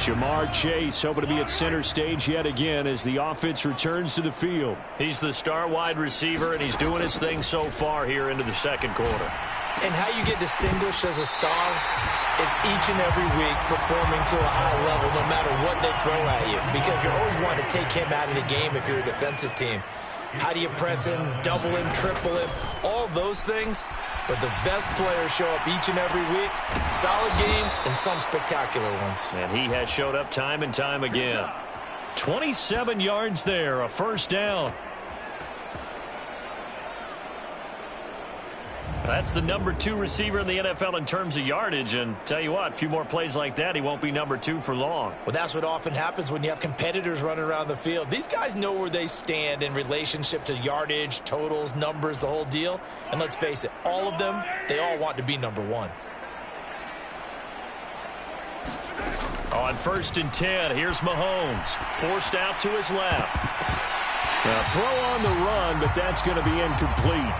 Jamar Chase hoping to be at center stage yet again as the offense returns to the field. He's the star wide receiver, and he's doing his thing so far here into the 2nd quarter. And how you get distinguished as a star is each and every week performing to a high level no matter what they throw at you, because you always want to take him out of the game if you're a defensive team. How do you press him, double him, triple him, all those things? But the best players show up each and every week. Solid games and some spectacular ones. And he has showed up time and time again. 27 yards there, a first down. That's the number 2 receiver in the NFL in terms of yardage, and tell you what, a few more plays like that, he won't be number 2 for long. Well, that's what often happens when you have competitors running around the field. These guys know where they stand in relationship to yardage, totals, numbers, the whole deal. And let's face it, all of them, they all want to be number 1. On 1st and 10, here's Mahomes, forced out to his left. Now, throw on the run, but that's going to be incomplete.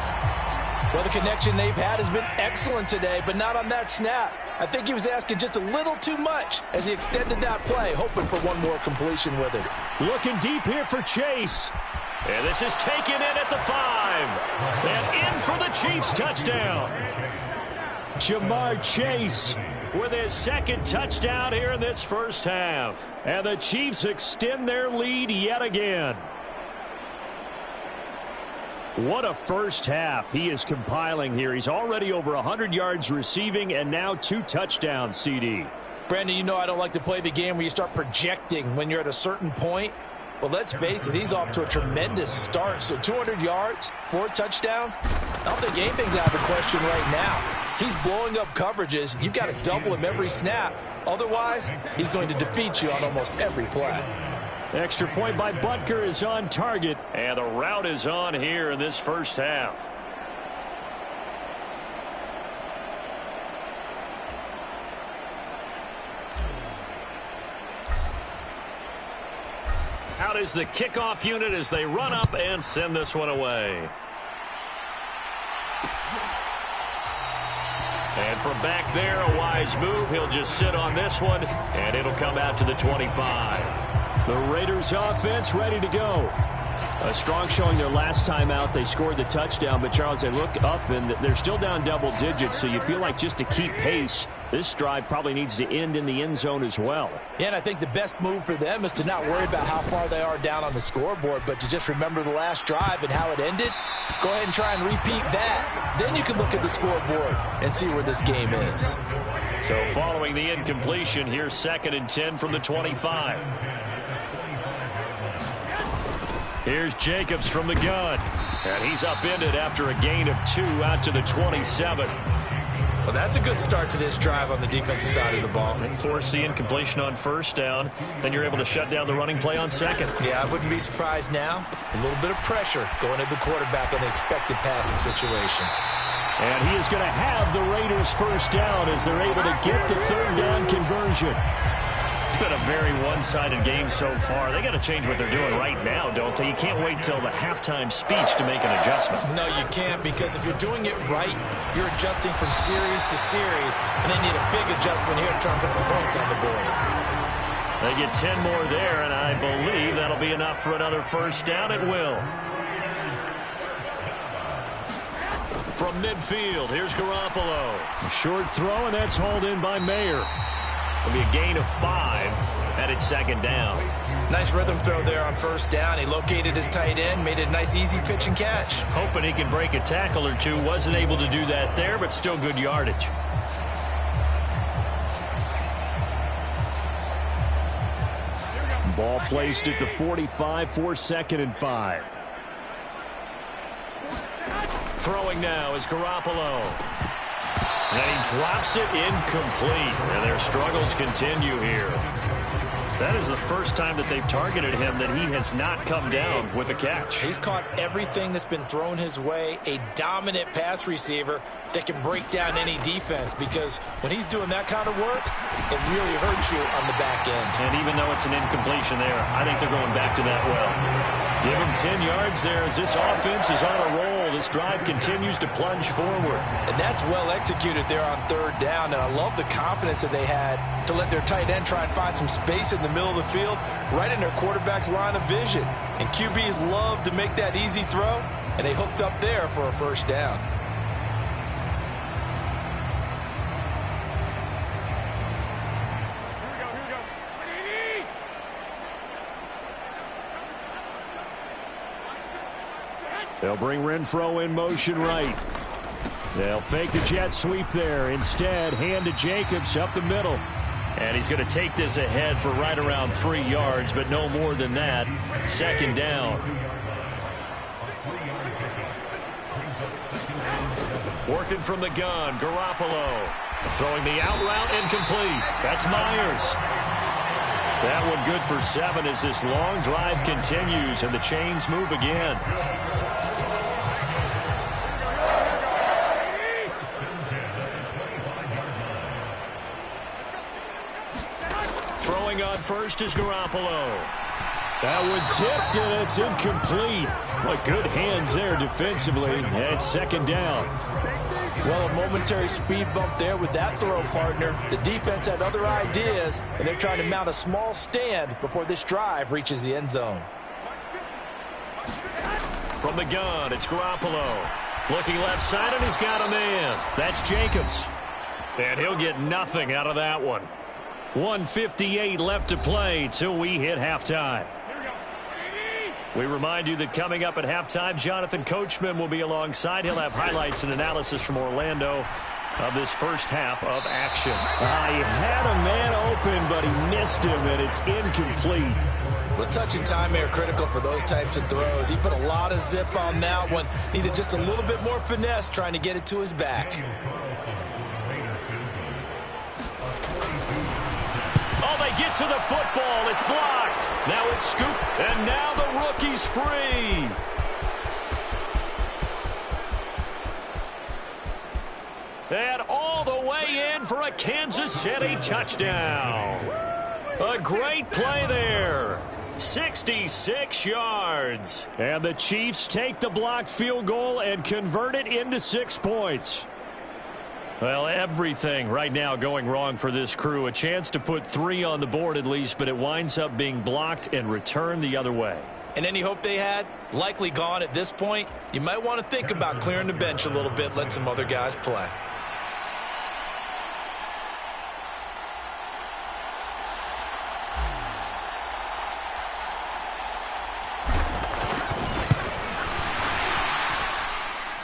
Well, the connection they've had has been excellent today, but not on that snap. I think he was asking just a little too much as he extended that play, hoping for one more completion with it. Looking deep here for Chase. And this is taken in at the 5. And in for the Chiefs touchdown. Jamar Chase with his 2nd touchdown here in this first half. And the Chiefs extend their lead yet again. What a first half he is compiling here. He's already over 100 yards receiving and now 2 touchdowns, CD. Brandon, you know I don't like to play the game where you start projecting when you're at a certain point. But let's face it, he's off to a tremendous start. So 200 yards, 4 touchdowns. I don't think anything's out of the question right now. He's blowing up coverages. You've got to double him every snap. Otherwise, he's going to defeat you on almost every play. Extra point by Butker is on target, and the route is on here in this first half. Out is the kickoff unit as they run up and send this one away. And from back there, a wise move. He'll just sit on this one, and it'll come out to the 25. The Raiders offense ready to go. A strong showing their last time out. They scored the touchdown, but Charles, they look up and they're still down double digits, so you feel like just to keep pace, this drive probably needs to end in the end zone as well. Yeah, and I think the best move for them is to not worry about how far they are down on the scoreboard, but to just remember the last drive and how it ended. Go ahead and try and repeat that. Then you can look at the scoreboard and see where this game is. So following the incompletion, here's 2nd and 10 from the 25. Here's Jacobs from the gun. And he's upended after a gain of 2 out to the 27. Well, that's a good start to this drive on the defensive side of the ball. And force the incompletion on 1st down. Then you're able to shut down the running play on 2nd. Yeah, I wouldn't be surprised now. A little bit of pressure going at the quarterback in the expected passing situation. And he is going to have the Raiders 1st down as they're able to get the 3rd down conversion. It's been a very one-sided game so far. They got to change what they're doing right now, don't they? You can't wait till the halftime speech to make an adjustment. No, you can't, because if you're doing it right, you're adjusting from series to series, and they need a big adjustment here to try and put some points on the board. They get 10 more there, and I believe that'll be enough for another 1st down. It will. From midfield, here's Garoppolo. A short throw, and that's hauled in by Mayer. It'll be a gain of 5, and it's 2nd down. Nice rhythm throw there on 1st down. He located his tight end, made it a nice easy pitch and catch. Hoping he can break a tackle or 2. Wasn't able to do that there, but still good yardage. Ball placed at the 45 for 2nd and 5. Throwing now is Garoppolo. And he drops it incomplete. And their struggles continue here. That is the first time that they've targeted him that he has not come down with a catch. He's caught everything that's been thrown his way. A dominant pass receiver that can break down any defense, because when he's doing that kind of work, it really hurts you on the back end. And even though it's an incompletion there, I think they're going back to that well. Give him 10 yards there as this offense is on a roll. This drive continues to plunge forward. And that's well executed there on 3rd down. And I love the confidence that they had to let their tight end try and find some space in the middle of the field, right in their quarterback's line of vision. And QBs love to make that easy throw, and they hooked up there for a 1st down. They'll bring Renfro in motion right. They'll fake the jet sweep there. Instead, hand to Jacobs up the middle. And he's going to take this ahead for right around 3 yards, but no more than that. Second down. Working from the gun, Garoppolo. Throwing the out route, incomplete. That's Myers. That one good for 7 as this long drive continues and the chains move again. Throwing on first is Garoppolo. That one tipped, and it's incomplete. What good hands there defensively. And it's second down. Well, a momentary speed bump there with that throw, partner. The defense had other ideas, and they're trying to mount a small stand before this drive reaches the end zone. From the gun, it's Garoppolo. Looking left side, and he's got a man. That's Jacobs. And he'll get nothing out of that one. 1:58 left to play till we hit halftime. We remind you that coming up at halftime, Jonathan Kohlman will be alongside. He'll have highlights and analysis from Orlando of this first half of action. He had a man open, but he missed him, and it's incomplete. Well, touch and time are critical for those types of throws. He put a lot of zip on that one. Needed just a little bit more finesse trying to get it to his back. Get to the football. It's blocked. Now it's scooped. And now the rookie's free. And all the way in for a Kansas City touchdown. A great play there. 66 yards. And the Chiefs take the blocked field goal and convert it into 6 points. Well, everything right now going wrong for this crew. A chance to put 3 on the board at least, but it winds up being blocked and returned the other way. And any hope they had, likely gone at this point. You might want to think about clearing the bench a little bit, letting some other guys play.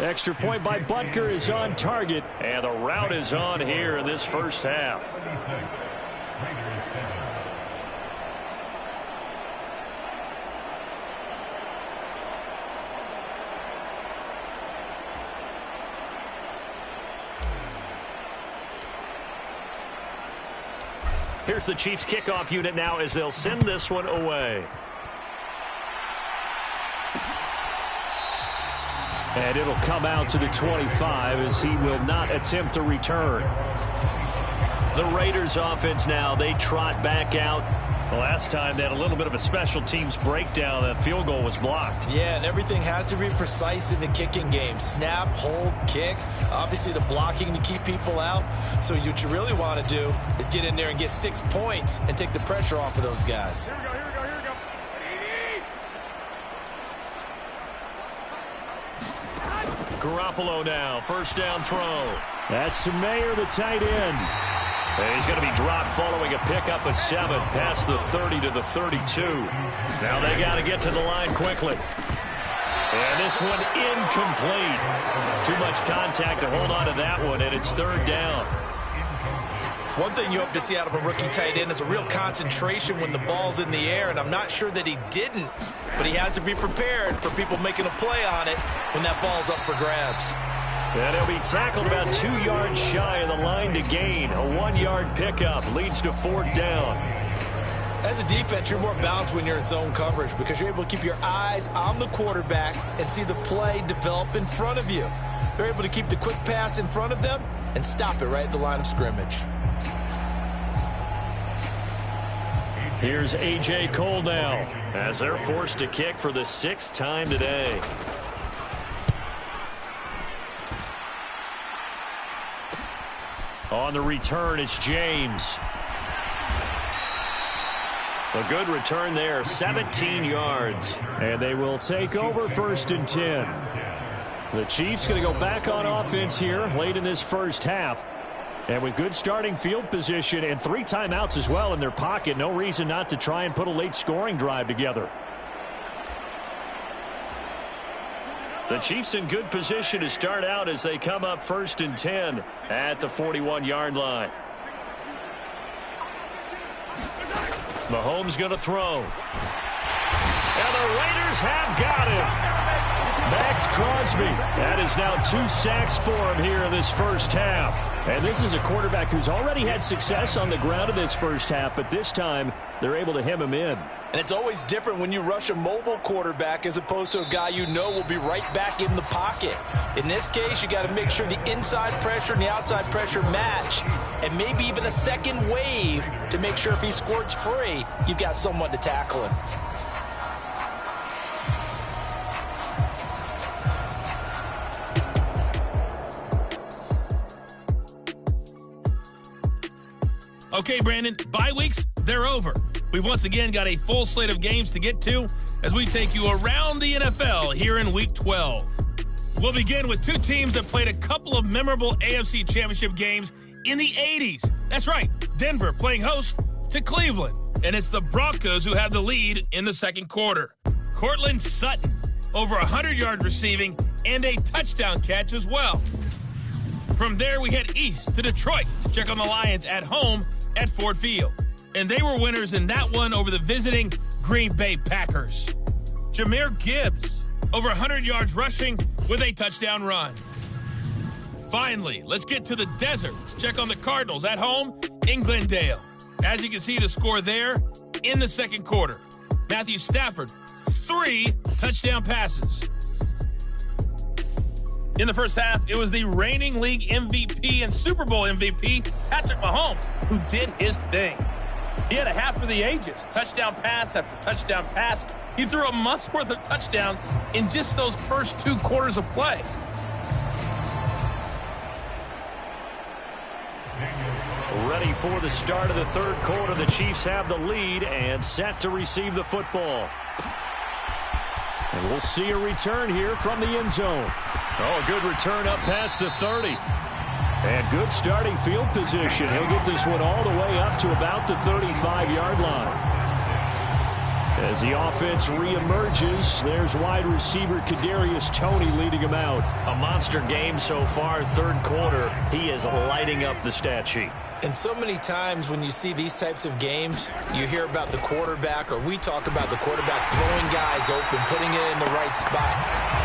Extra point by Butker is on target. And the route is on here in this first half. Here's the Chiefs kickoff unit now as they'll send this one away. And it'll come out to the 25 as he will not attempt to return. The Raiders offense now, they trot back out. The last time they had a little bit of a special teams breakdown. That field goal was blocked. Yeah, and everything has to be precise in the kicking game. Snap, hold, kick. Obviously the blocking to keep people out. So what you really want to do is get in there and get 6 points and take the pressure off of those guys. Garoppolo now, first down throw. That's Mayer, the tight end. And he's going to be dropped following a pickup of 7 past the 30 to the 32. Now they got to get to the line quickly. And this one incomplete. Too much contact to hold on to that one, and it's third down. One thing you hope to see out of a rookie tight end is a real concentration when the ball's in the air, and I'm not sure that he didn't, but he has to be prepared for people making a play on it when that ball's up for grabs. And he'll be tackled about 2 yards shy of the line to gain. A 1-yard pickup leads to fourth down. As a defense, you're more balanced when you're in zone coverage because you're able to keep your eyes on the quarterback and see the play develop in front of you. They're able to keep the quick pass in front of them and stop it right at the line of scrimmage. Here's A.J. Cole now as they're forced to kick for the 6th time today. On the return, it's James. A good return there, 17 yards. And they will take over 1st and 10. The Chiefs going to go back on offense here late in this first half. And with good starting field position and 3 timeouts as well in their pocket, no reason not to try and put a late scoring drive together. The Chiefs in good position to start out as they come up 1st and 10 at the 41-yard line. Mahomes going to throw. And the Raiders have got him. Max Crosby. That is now 2 sacks for him here in this first half. And this is a quarterback who's already had success on the ground in this first half, but this time they're able to hem him in. And it's always different when you rush a mobile quarterback as opposed to a guy you know will be right back in the pocket. In this case, you got to make sure the inside pressure and the outside pressure match, and maybe even a second wave to make sure if he squirts free, you've got someone to tackle him. Okay, Brandon, bye weeks, they're over. We've once again got a full slate of games to get to as we take you around the NFL here in Week 12. We'll begin with 2 teams that played a couple of memorable AFC Championship games in the 80s. That's right, Denver playing host to Cleveland. And it's the Broncos who have the lead in the second quarter. Cortland Sutton, over 100 yards receiving and a touchdown catch as well. From there, we head east to Detroit to check on the Lions at home at Ford Field. And they were winners in that one over the visiting Green Bay Packers. Jahmyr Gibbs, over 100 yards rushing with a touchdown run. Finally, let's get to the desert to check on the Cardinals at home in Glendale. As you can see the score there in the second quarter. Matthew Stafford, 3 touchdown passes. In the first half, it was the reigning league MVP and Super Bowl MVP, Patrick Mahomes, who did his thing. He had a half for the ages, touchdown pass after touchdown pass. He threw a month's worth of touchdowns in just those first 2 quarters of play. Ready for the start of the third quarter. The Chiefs have the lead and set to receive the football. And we'll see a return here from the end zone. Oh, good return up past the 30. And good starting field position. He'll get this one all the way up to about the 35-yard line. As the offense reemerges, there's wide receiver Kadarius Toney leading him out. A monster game so far, third quarter. He is lighting up the stat sheet. And so many times when you see these types of games, you hear about the quarterback, or we talk about the quarterback throwing guys open, putting it in the right spot.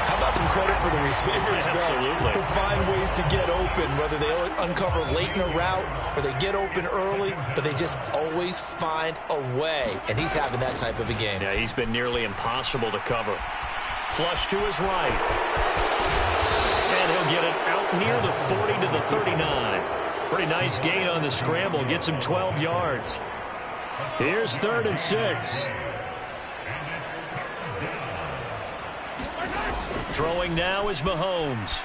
How about some credit for the receivers, Absolutely. Who find ways to get open, whether they uncover late in a route or they get open early, but they just always find a way. And he's having that type of a game. Yeah, he's been nearly impossible to cover. Flush to his right. And he'll get it out near the 40 to the 39. Pretty nice gain on the scramble. Gets him 12 yards. Here's 3rd and 6. Throwing now is Mahomes.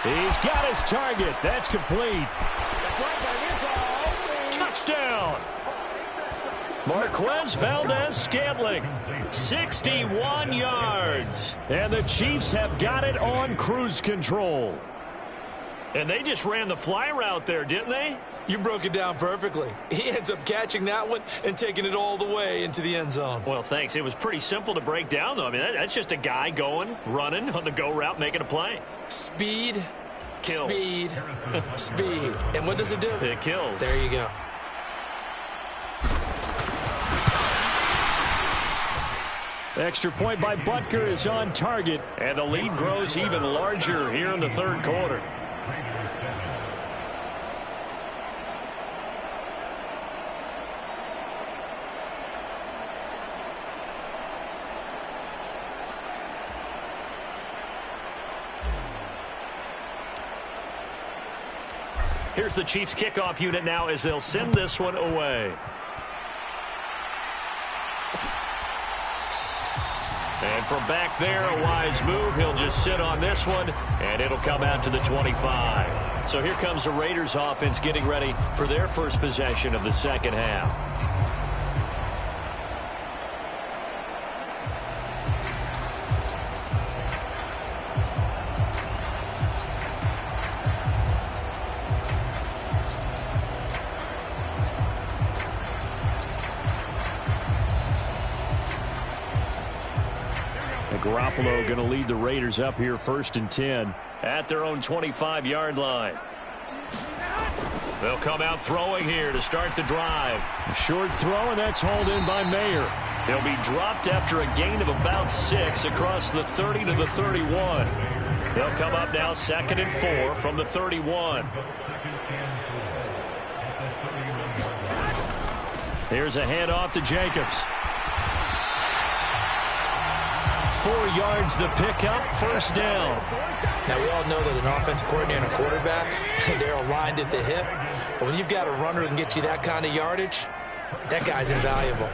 He's got his target. That's complete. Touchdown. Marquez Valdez-Scantling, 61 yards. And the Chiefs have got it on cruise control. And they just ran the fly route there, didn't they? You broke it down perfectly. He ends up catching that one and taking it all the way into the end zone. Well, thanks. It was pretty simple to break down, though. I mean, that's just a guy going, running on the go route, making a play. Speed, kills. Speed, speed. And what does it do? It kills. There you go. Extra point by Butker is on target, and the lead grows even larger here in the third quarter. Here's the Chiefs kickoff unit now as they'll send this one away. And from back there, a wise move. He'll just sit on this one, and it'll come out to the 25. So here comes the Raiders offense getting ready for their first possession of the second half. Garoppolo going to lead the Raiders up here 1st and 10 at their own 25-yard line. They'll come out throwing here to start the drive. A short throw, and that's hauled in by Mayer. He'll be dropped after a gain of about 6 across the 30 to the 31. They'll come up now 2nd and 4 from the 31. Here's a handoff to Jacobs. 4 yards the pickup, first down. Now, we all know that an offensive coordinator and a quarterback, they're aligned at the hip. But when you've got a runner who can get you that kind of yardage, that guy's invaluable.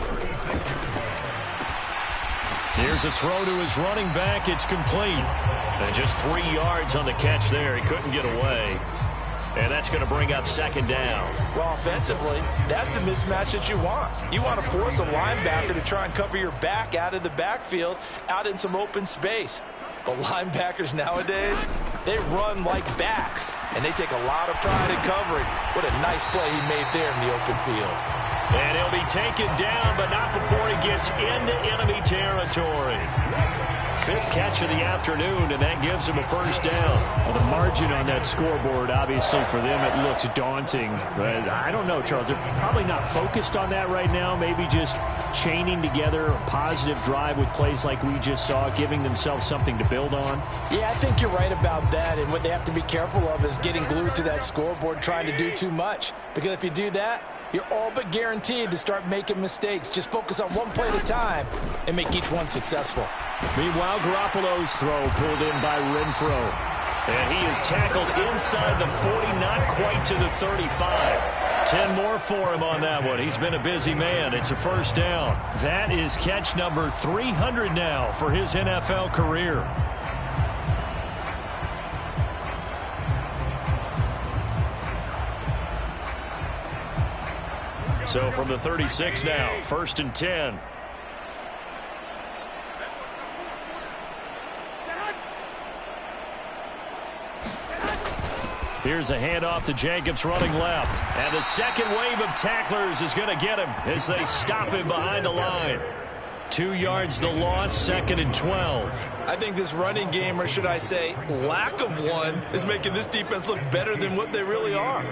Here's a throw to his running back. It's complete. And just 3 yards on the catch there. He couldn't get away. And that's going to bring up 2nd down. Well, offensively, that's the mismatch that you want. You want to force a linebacker to try and cover your back out of the backfield, out in some open space. But linebackers nowadays, they run like backs, and they take a lot of pride in covering. What a nice play he made there in the open field. And he'll be taken down, but not before he gets into enemy territory. 5th catch of the afternoon, and that gives him a first down. Well, the margin on that scoreboard, obviously, for them, it looks daunting. But I don't know, Charles. They're probably not focused on that right now. Maybe just chaining together a positive drive with plays like we just saw, giving themselves something to build on. Yeah, I think you're right about that. And what they have to be careful of is getting glued to that scoreboard, trying to do too much. Because if you do that, you're all but guaranteed to start making mistakes. Just focus on one play at a time and make each one successful. Meanwhile, Garoppolo's throw pulled in by Renfro. And he is tackled inside the 40, not quite to the 35. 10 more for him on that one. He's been a busy man. It's a first down. That is catch number 300 now for his NFL career. So from the 36 now, 1st and 10. Here's a handoff to Jacobs running left. And the second wave of tacklers is going to get him as they stop him behind the line. 2 yards the loss, 2nd and 12. I think this running game, or should I say lack of one, is making this defense look better than what they really are.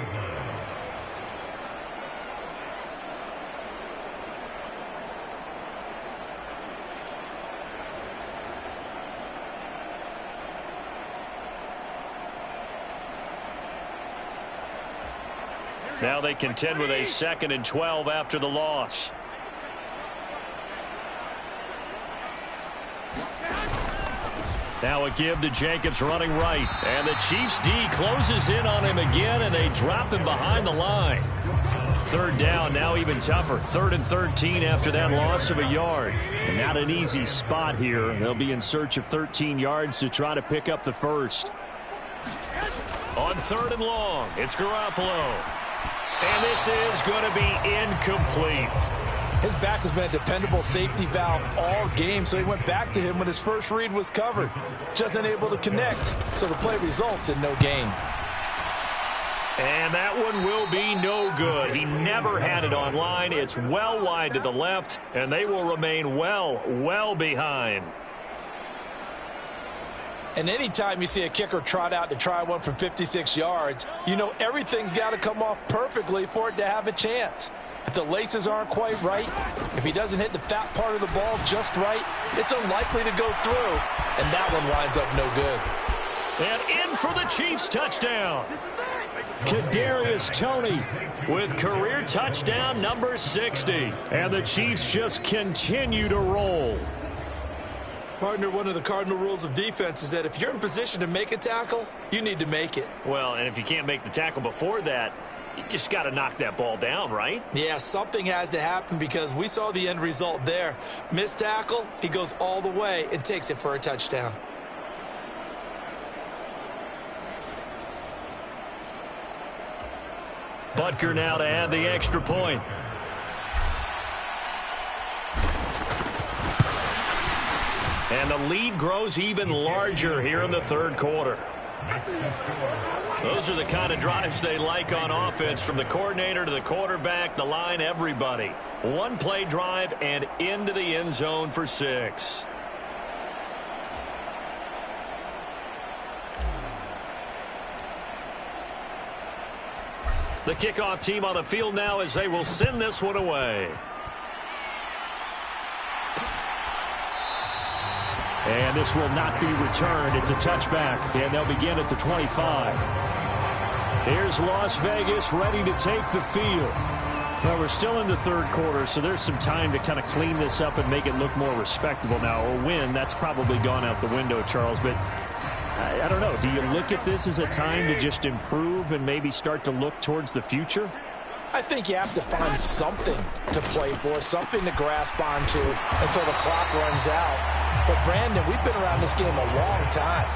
Now they contend with a 2nd and 12 after the loss. Now a give to Jacobs running right. And the Chiefs D closes in on him again, and they drop him behind the line. 3rd down, now even tougher. 3rd and 13 after that loss of a yard. And not an easy spot here. They'll be in search of 13 yards to try to pick up the first. On 3rd and long, it's Garoppolo. And this is going to be incomplete. His back has been a dependable safety valve all game, so he went back to him when his first read was covered. Just unable to connect, so the play results in no gain. And that one will be no good. He never had it on line. It's well wide to the left, and they will remain well behind. And anytime you see a kicker trot out to try one from 56 yards, you know everything's got to come off perfectly for it to have a chance. If the laces aren't quite right, if he doesn't hit the fat part of the ball just right, it's unlikely to go through, and that one winds up no good. And in for the Chiefs touchdown. Kadarius Toney with career touchdown number 60. And the Chiefs just continue to roll. Partner, one of the cardinal rules of defense is that if you're in position to make a tackle, you need to make it. Well, and if you can't make the tackle before that, you just got to knock that ball down, right? Yeah, something has to happen because we saw the end result there. Missed tackle, he goes all the way and takes it for a touchdown. Butker now to add the extra point. And the lead grows even larger here in the 3rd quarter. Those are the kind of drives they like on offense, from the coordinator to the quarterback, the line, everybody. One play drive and into the end zone for 6. The kickoff team on the field now as they will send this one away. And this will not be returned. It's a touchback, and they'll begin at the 25. Here's Las Vegas ready to take the field. Well, we're still in the third quarter, so there's some time to kind of clean this up and make it look more respectable now. A win, that's probably gone out the window, Charles, but I don't know. Do you look at this as a time to just improve and maybe start to look towards the future? I think you have to find something to play for, something to grasp onto until the clock runs out. But, Brandon, we've been around this game a long time.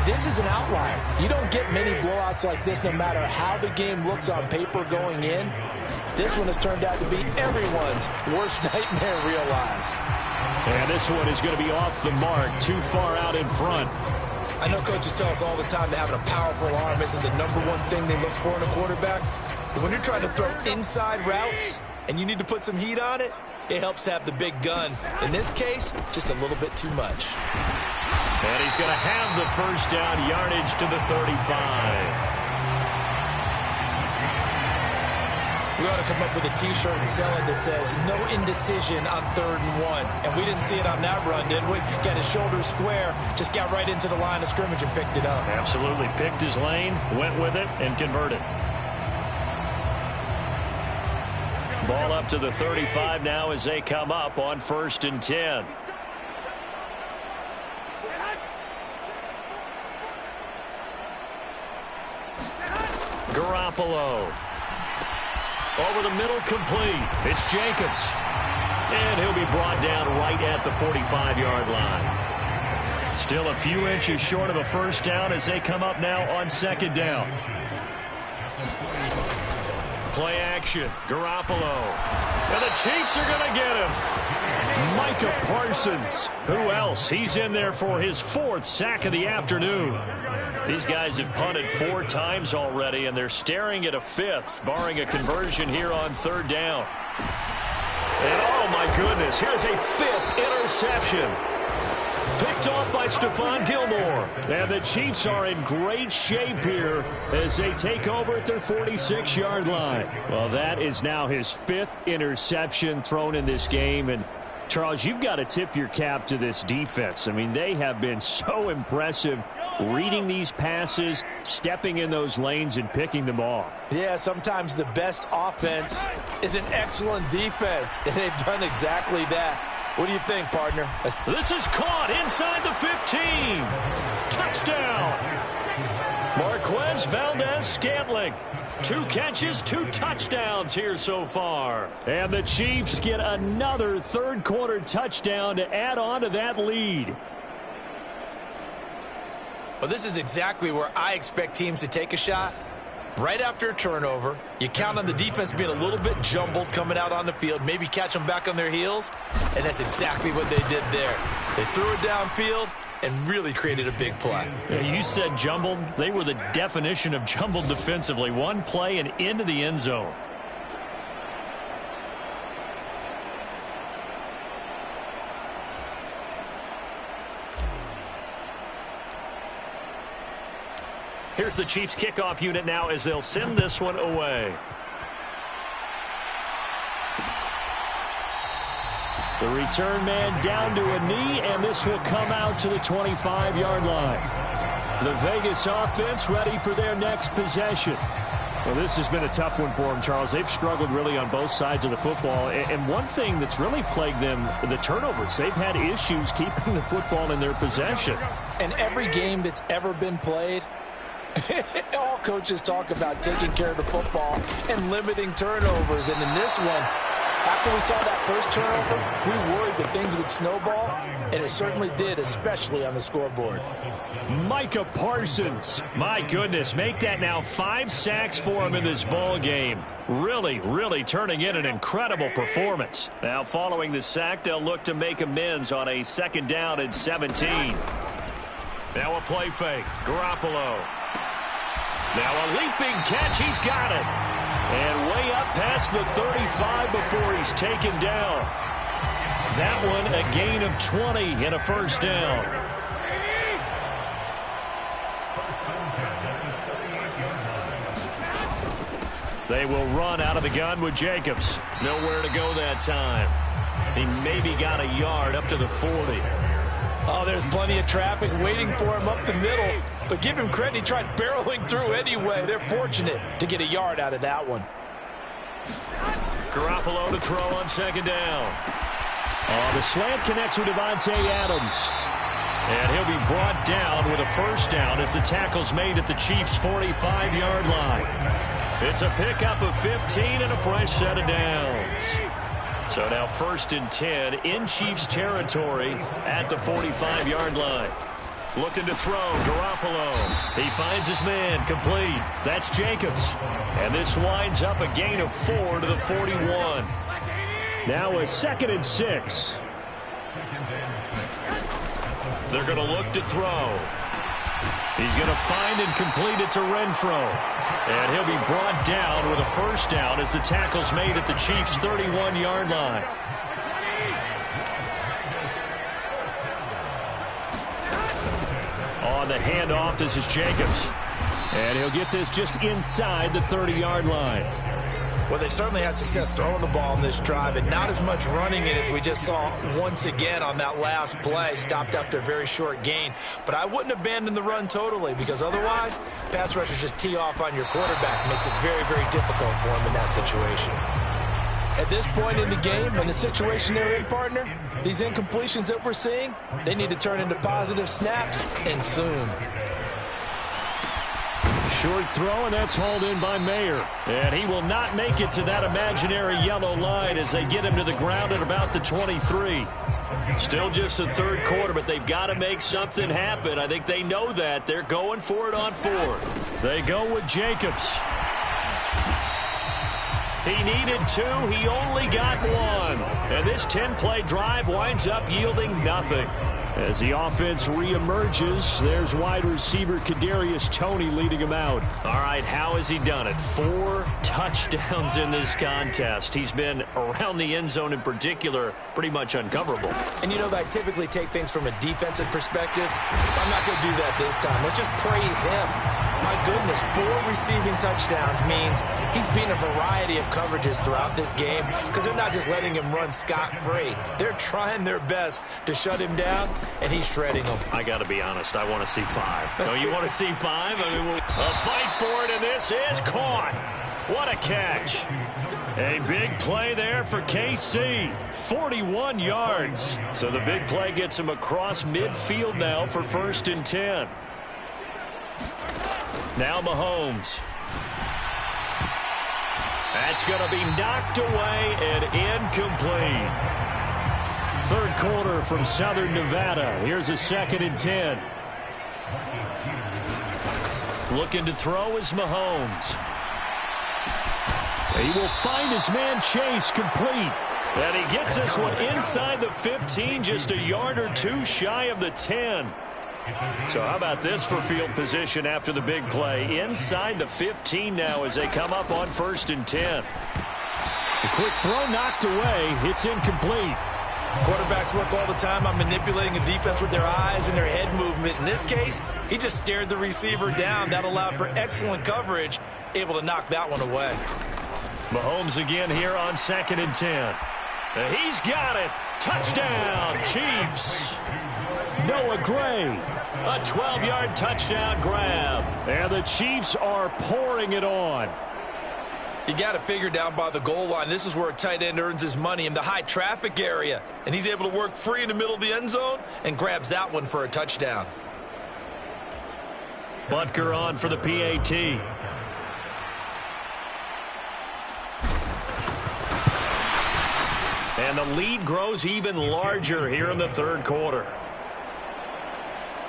This is an outlier. You don't get many blowouts like this no matter how the game looks on paper going in. This one has turned out to be everyone's worst nightmare realized. And this one is going to be off the mark, too far out in front. I know coaches tell us all the time that having a powerful arm isn't the number one thing they look for in a quarterback. But when you're trying to throw inside routes and you need to put some heat on it, it helps have the big gun. In this case, just a little bit too much. And he's going to have the first down yardage to the 35. We ought to come up with a T-shirt and sell it that says, no indecision on 3rd and 1. And we didn't see it on that run, did we? Got his shoulders square, just got right into the line of scrimmage and picked it up. Absolutely. Picked his lane, went with it, and converted. Ball up to the 35 now as they come up on 1st and 10. Garoppolo. Over the middle, complete. It's Jacobs. And he'll be brought down right at the 45-yard line. Still a few inches short of a first down as they come up now on 2nd down. Play action. Garoppolo. And the Chiefs are going to get him. Micah Parsons. Who else? He's in there for his 4th sack of the afternoon. These guys have punted 4 times already, and they're staring at a 5th, barring a conversion here on 3rd down. And oh my goodness, here's a 5th interception. Picked off by Stephon Gilmore. And the Chiefs are in great shape here as they take over at their 46-yard line. Well, that is now his 5th interception thrown in this game. And, Charles, you've got to tip your cap to this defense. I mean, they have been so impressive reading these passes, stepping in those lanes, and picking them off. Yeah, sometimes the best offense is an excellent defense, and they've done exactly that. What do you think, partner? This is caught inside the 15. Touchdown. Marquez Valdez-Scantling. 2 catches, 2 touchdowns here so far. And the Chiefs get another 3rd quarter touchdown to add on to that lead. Well, this is exactly where I expect teams to take a shot. Right after a turnover, you count on the defense being a little bit jumbled coming out on the field, maybe catch them back on their heels, and that's exactly what they did there. They threw it downfield and really created a big play. Yeah, you said jumbled. They were the definition of jumbled defensively. One play and into the end zone. Here's the Chiefs kickoff unit now as they'll send this one away. The return man down to a knee, and this will come out to the 25-yard line. The Vegas offense ready for their next possession. Well, this has been a tough one for them, Charles. They've struggled really on both sides of the football. And one thing that's really plagued them, the turnovers. They've had issues keeping the football in their possession. And every game that's ever been played, all coaches talk about taking care of the football and limiting turnovers. And in this one, after we saw that first turnover, we worried that things would snowball, and it certainly did, especially on the scoreboard. Micah Parsons, my goodness, make that now 5 sacks for him in this ball game. Really turning in an incredible performance. Now following the sack, they'll look to make amends on a 2nd down and 17. Now a play fake. Garoppolo. Now a leaping catch. He's got it. And way up past the 35 before he's taken down. That one a gain of 20 and a first down. They will run out of the gun with Jacobs. Nowhere to go that time. He maybe got a yard up to the 40. Oh, there's plenty of traffic waiting for him up the middle. But give him credit, he tried barreling through anyway. They're fortunate to get a yard out of that one. Garoppolo to throw on second down. The slant connects with Devontae Adams. And he'll be brought down with a first down as the tackle's made at the Chiefs' 45-yard line. It's a pickup of 15 and a fresh set of downs. So now 1st and 10 in Chiefs territory at the 45-yard line. Looking to throw, Garoppolo. He finds his man, complete. That's Jacobs. And this winds up a gain of 4 to the 41. Now a 2nd and 6. They're going to look to throw. He's going to find and complete it to Renfro. And he'll be brought down with a first down as the tackle's made at the Chiefs' 31-yard line. On the handoff, this is Jacobs. And he'll get this just inside the 30-yard line. Well, they certainly had success throwing the ball in this drive, and not as much running it as we just saw once again on that last play. Stopped after a very short gain. But I wouldn't abandon the run totally, because otherwise, pass rushers just tee off on your quarterback. Makes it very, very difficult for him in that situation. At this point in the game, in the situation they're in, partner, these incompletions that we're seeing, they need to turn into positive snaps, and soon. Short throw, and that's hauled in by Mayer. And he will not make it to that imaginary yellow line as they get him to the ground at about the 23. Still just the third quarter, but they've got to make something happen. I think they know that. They're going for it on 4th. They go with Jacobs. He needed 2. He only got 1. And this 10-play drive winds up yielding nothing. As the offense reemerges, there's wide receiver Kadarius Toney leading him out. All right, how has he done it? 4 touchdowns in this contest. He's been around the end zone in particular, pretty much uncoverable. And you know that I typically take things from a defensive perspective. I'm not going to do that this time. Let's just praise him. My goodness, 4 receiving touchdowns means he's beaten a variety of coverages throughout this game because they're not just letting him run scot-free. They're trying their best to shut him down, and he's shredding them. I got to be honest, I want to see 5. No, you want to see 5? I mean, a fight for it, and this is caught. What a catch. A big play there for KC. 41 yards. So the big play gets him across midfield now for 1st and 10. Now Mahomes. That's going to be knocked away and incomplete. 3rd quarter from Southern Nevada. Here's a 2nd and 10. Looking to throw is Mahomes. He will find his man Chase, complete. And he gets this one inside the 15, just a yard or 2 shy of the 10. So how about this for field position after the big play? Inside the 15 now as they come up on 1st and 10. A quick throw knocked away. It's incomplete. Quarterbacks work all the time on manipulating a defense with their eyes and their head movement. In this case, he just stared the receiver down. That allowed for excellent coverage, able to knock that one away. Mahomes again here on 2nd and 10. He's got it. Touchdown, Chiefs. Noah Gray. A 12-yard touchdown grab. And the Chiefs are pouring it on. You got to figure down by the goal line. This is where a tight end earns his money in the high traffic area. And he's able to work free in the middle of the end zone and grabs that one for a touchdown. Butker on for the PAT. And the lead grows even larger here in the 3rd quarter.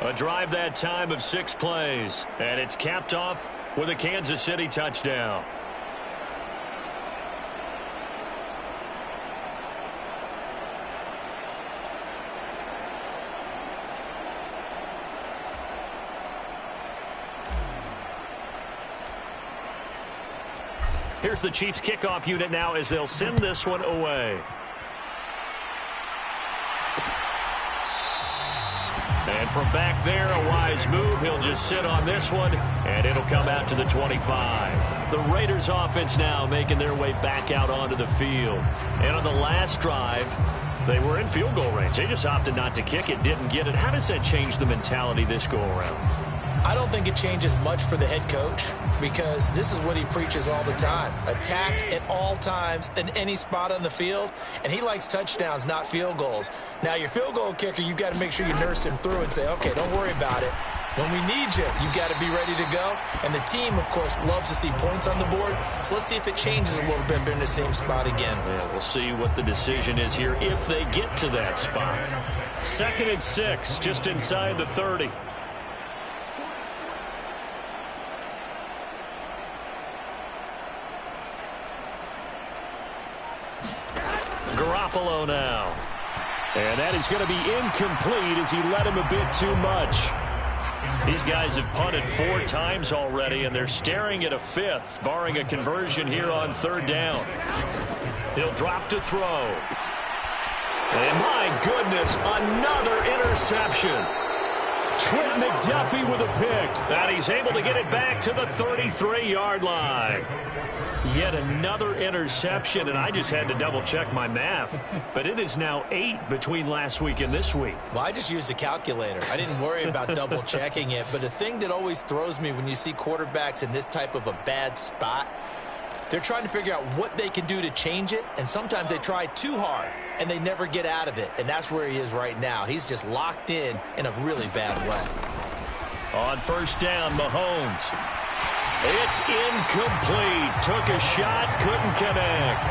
A drive that time of 6 plays. And it's capped off with a Kansas City touchdown. Here's the Chiefs kickoff unit now as they'll send this one away. And from back there, a wise move. He'll just sit on this one, and it'll come out to the 25. The Raiders offense now making their way back out onto the field. And on the last drive, they were in field goal range. They just opted not to kick it, didn't get it. How does that change the mentality this go-around? I don't think it changes much for the head coach because this is what he preaches all the time. Attack at all times in any spot on the field, and he likes touchdowns, not field goals. Now, your field goal kicker, you got to make sure you nurse him through and say, okay, don't worry about it. When we need you, you got to be ready to go. And the team, of course, loves to see points on the board. So let's see if it changes a little bit if they're in the same spot again. Yeah, we'll see what the decision is here if they get to that spot. 2nd and 6, just inside the 30. Garoppolo now. And that is going to be incomplete as he led him a bit too much. These guys have punted 4 times already, and they're staring at a 5th, barring a conversion here on 3rd down. He'll drop to throw. And my goodness, another interception. Trent McDuffie with a pick. And he's able to get it back to the 33-yard line. Yet another interception, and I just had to double-check my math. But it is now 8 between last week and this week. Well, I just used a calculator. I didn't worry about double-checking it. But the thing that always throws me when you see quarterbacks in this type of a bad spot, they're trying to figure out what they can do to change it, and sometimes they try too hard, and they never get out of it. And that's where he is right now. He's just locked in a really bad way. On 1st down, Mahomes. It's incomplete. Took a shot, couldn't connect.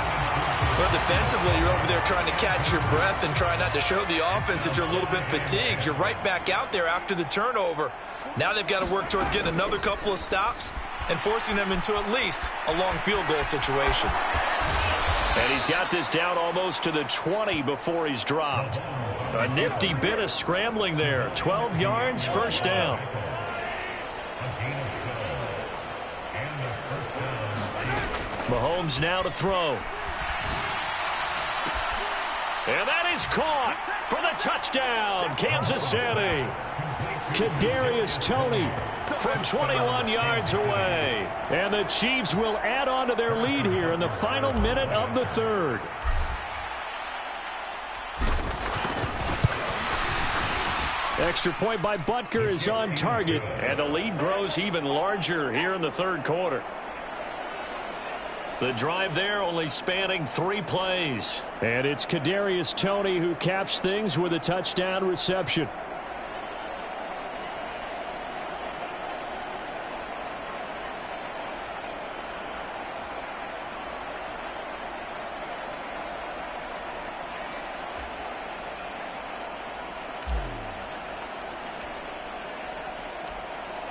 But defensively, you're over there trying to catch your breath and try not to show the offense that you're a little bit fatigued. You're right back out there after the turnover. Now they've got to work towards getting another couple of stops and forcing them into at least a long field goal situation. And he's got this down almost to the 20 before he's dropped. A nifty bit of scrambling there. 12 yards, 1st down. Mahomes now to throw. And that is caught for the touchdown, Kansas City. Kadarius Toney from 21 yards away. And the Chiefs will add on to their lead here in the final minute of the 3rd. Extra point by Butker is on target. And the lead grows even larger here in the 3rd quarter. The drive there only spanning 3 plays. And it's Kadarius Toney who caps things with a touchdown reception.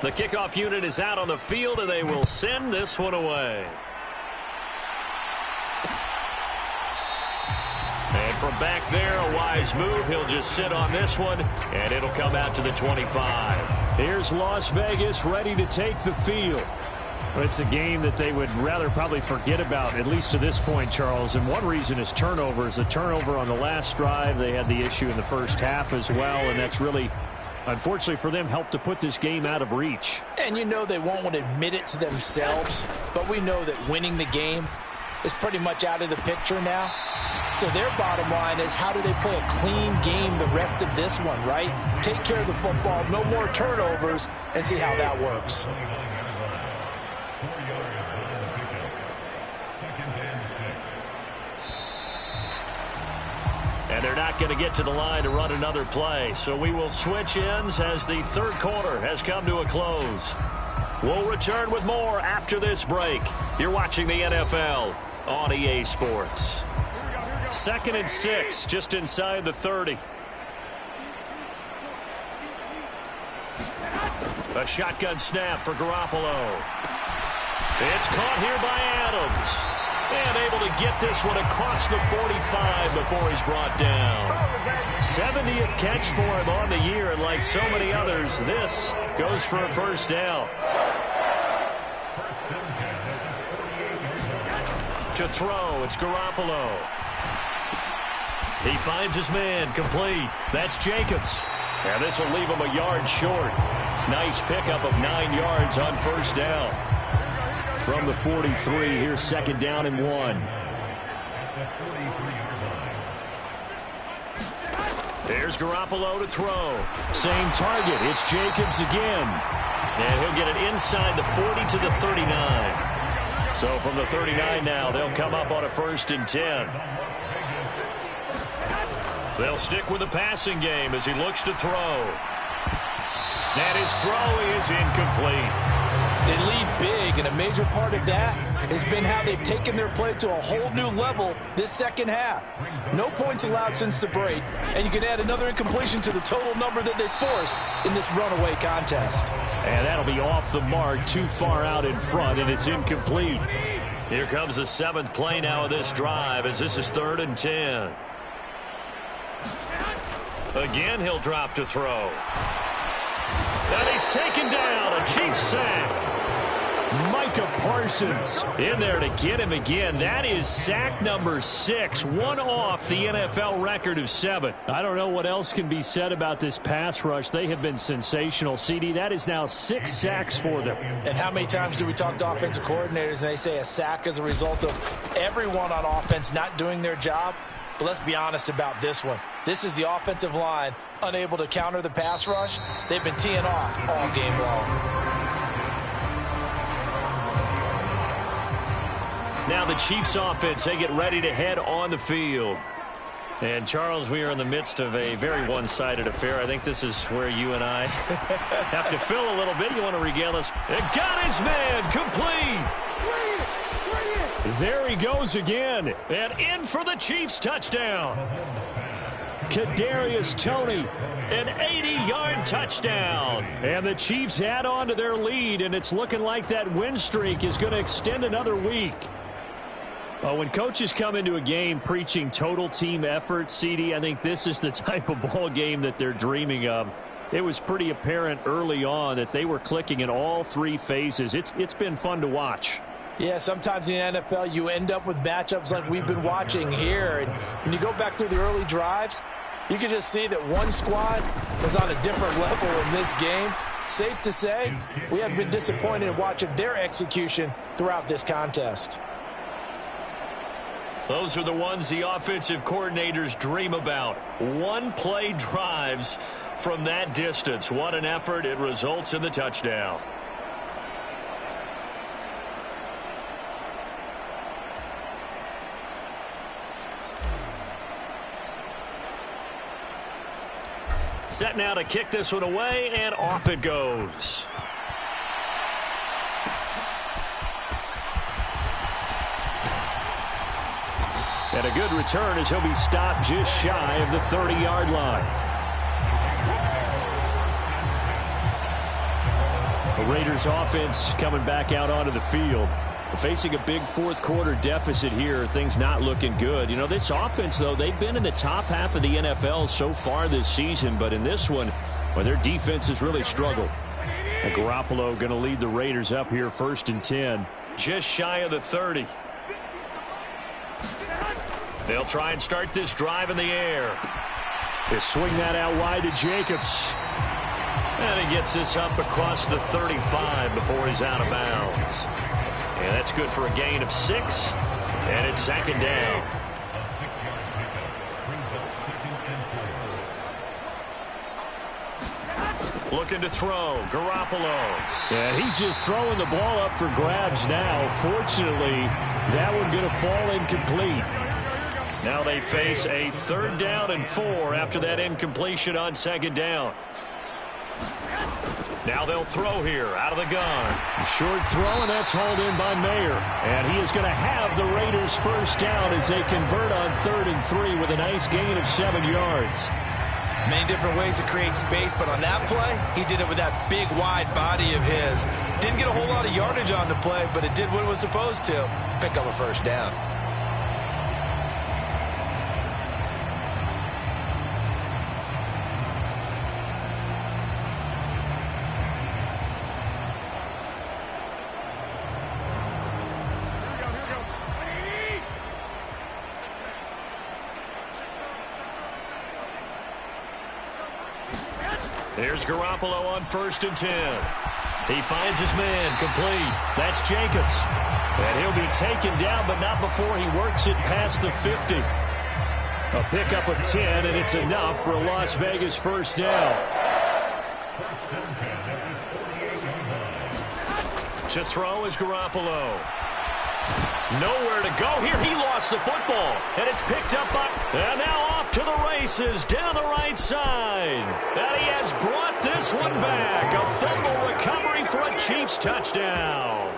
The kickoff unit is out on the field, and they will send this one away. And from back there, a wise move. He'll just sit on this one, and it'll come out to the 25. Here's Las Vegas ready to take the field. It's a game that they would rather probably forget about, at least to this point, Charles. And one reason is turnovers. A turnover on the last drive. They had the issue in the first half as well, and that's really, unfortunately for them, helped to put this game out of reach. And you know they won't want to admit it to themselves, but we know that winning the game is pretty much out of the picture now. So their bottom line is, how do they play a clean game the rest of this one, right? Take care of the football, no more turnovers, and see how that works. And they're not going to get to the line to run another play. So we will switch ends as the 3rd quarter has come to a close. We'll return with more after this break. You're watching the NFL on EA Sports. 2nd and 6, just inside the 30. A shotgun snap for Garoppolo. It's caught here by Adams. And able to get this one across the 45 before he's brought down. 70th catch for him on the year, and like so many others, this goes for a 1st down. To throw, it's Garoppolo. He finds his man, complete. That's Jacobs. And this will leave him a yard short. Nice pickup of 9 yards on first down. From the 43, here's second down and 1. There's Garoppolo to throw. Same target. It's Jacobs again. And he'll get it inside the 40 to the 39. So from the 39 now, they'll come up on a 1st and 10. They'll stick with the passing game as he looks to throw. And his throw is incomplete. They lead big, and a major part of that has been how they've taken their play to a whole new level this second half. No points allowed since the break, and you can add another incompletion to the total number that they forced in this runaway contest. And that'll be off the mark, too far out in front, and it's incomplete. Here comes the 7th play now of this drive as this is 3rd and 10. Again, he'll drop to throw. And he's taken down, a Chiefs sack. Micah Parsons in there to get him again. That is sack number 6, one off the NFL record of 7. I don't know what else can be said about this pass rush. They have been sensational, CD. That is now 6 sacks for them. And how many times do we talk to offensive coordinators and they say a sack as a result of everyone on offense not doing their job? But let's be honest about this one. This is the offensive line unable to counter the pass rush. They've been teeing off all game long. Now the Chiefs offense, they get ready to head on the field. And Charles, we are in the midst of a very one-sided affair. I think this is where you and I have to fill a little bit. You want to regale us? And got his man complete. There he goes again. And in for the Chiefs touchdown. Kadarius Toney, an 80-yard touchdown. And the Chiefs add on to their lead, and it's looking like that win streak is going to extend another week. When coaches come into a game preaching total team effort, CD, I think this is the type of ball game that they're dreaming of. It was pretty apparent early on that they were clicking in all 3 phases. It's been fun to watch. Yeah, sometimes in the NFL you end up with matchups like we've been watching here. And when you go back through the early drives, you can just see that one squad was on a different level in this game. Safe to say, we have been disappointed in watching their execution throughout this contest. Those are the ones the offensive coordinators dream about. One-play drives from that distance. What an effort. It results in the touchdown. Set now to kick this one away, and off it goes. And a good return as he'll be stopped just shy of the 30-yard line. The Raiders offense coming back out onto the field. Facing a big fourth-quarter deficit here. Things not looking good. You know, this offense, though, they've been in the top half of the NFL so far this season. But in this one, well, their defense has really struggled. And Garoppolo going to lead the Raiders up here 1st and 10. Just shy of the 30. They'll try and start this drive in the air. They swing that out wide to Jacobs. And he gets this up across the 35 before he's out of bounds. And that's good for a gain of 6. And it's 2nd down. Looking to throw. Garoppolo. And he's just throwing the ball up for grabs now. Fortunately, that one going to fall incomplete. Now they face a 3rd down and 4 after that incompletion on 2nd down. Now they'll throw here out of the gun. Short throw, and that's hauled in by Mayer. And he is going to have the Raiders 1st down as they convert on 3rd and 3 with a nice gain of 7 yards. Many different ways to create space, but on that play, he did it with that big, wide body of his. Didn't get a whole lot of yardage on the play, but it did what it was supposed to. Pick up a 1st down. Here's Garoppolo on 1st and 10. He finds his man, complete. That's Jacobs. And he'll be taken down, but not before he works it past the 50. A pickup of 10, and it's enough for a Las Vegas first down. To throw is Garoppolo. Nowhere to go here. He lost the football, and it's picked up by... And now off to the races down the right side. And he has brought this one back. A fumble recovery for a Chiefs touchdown.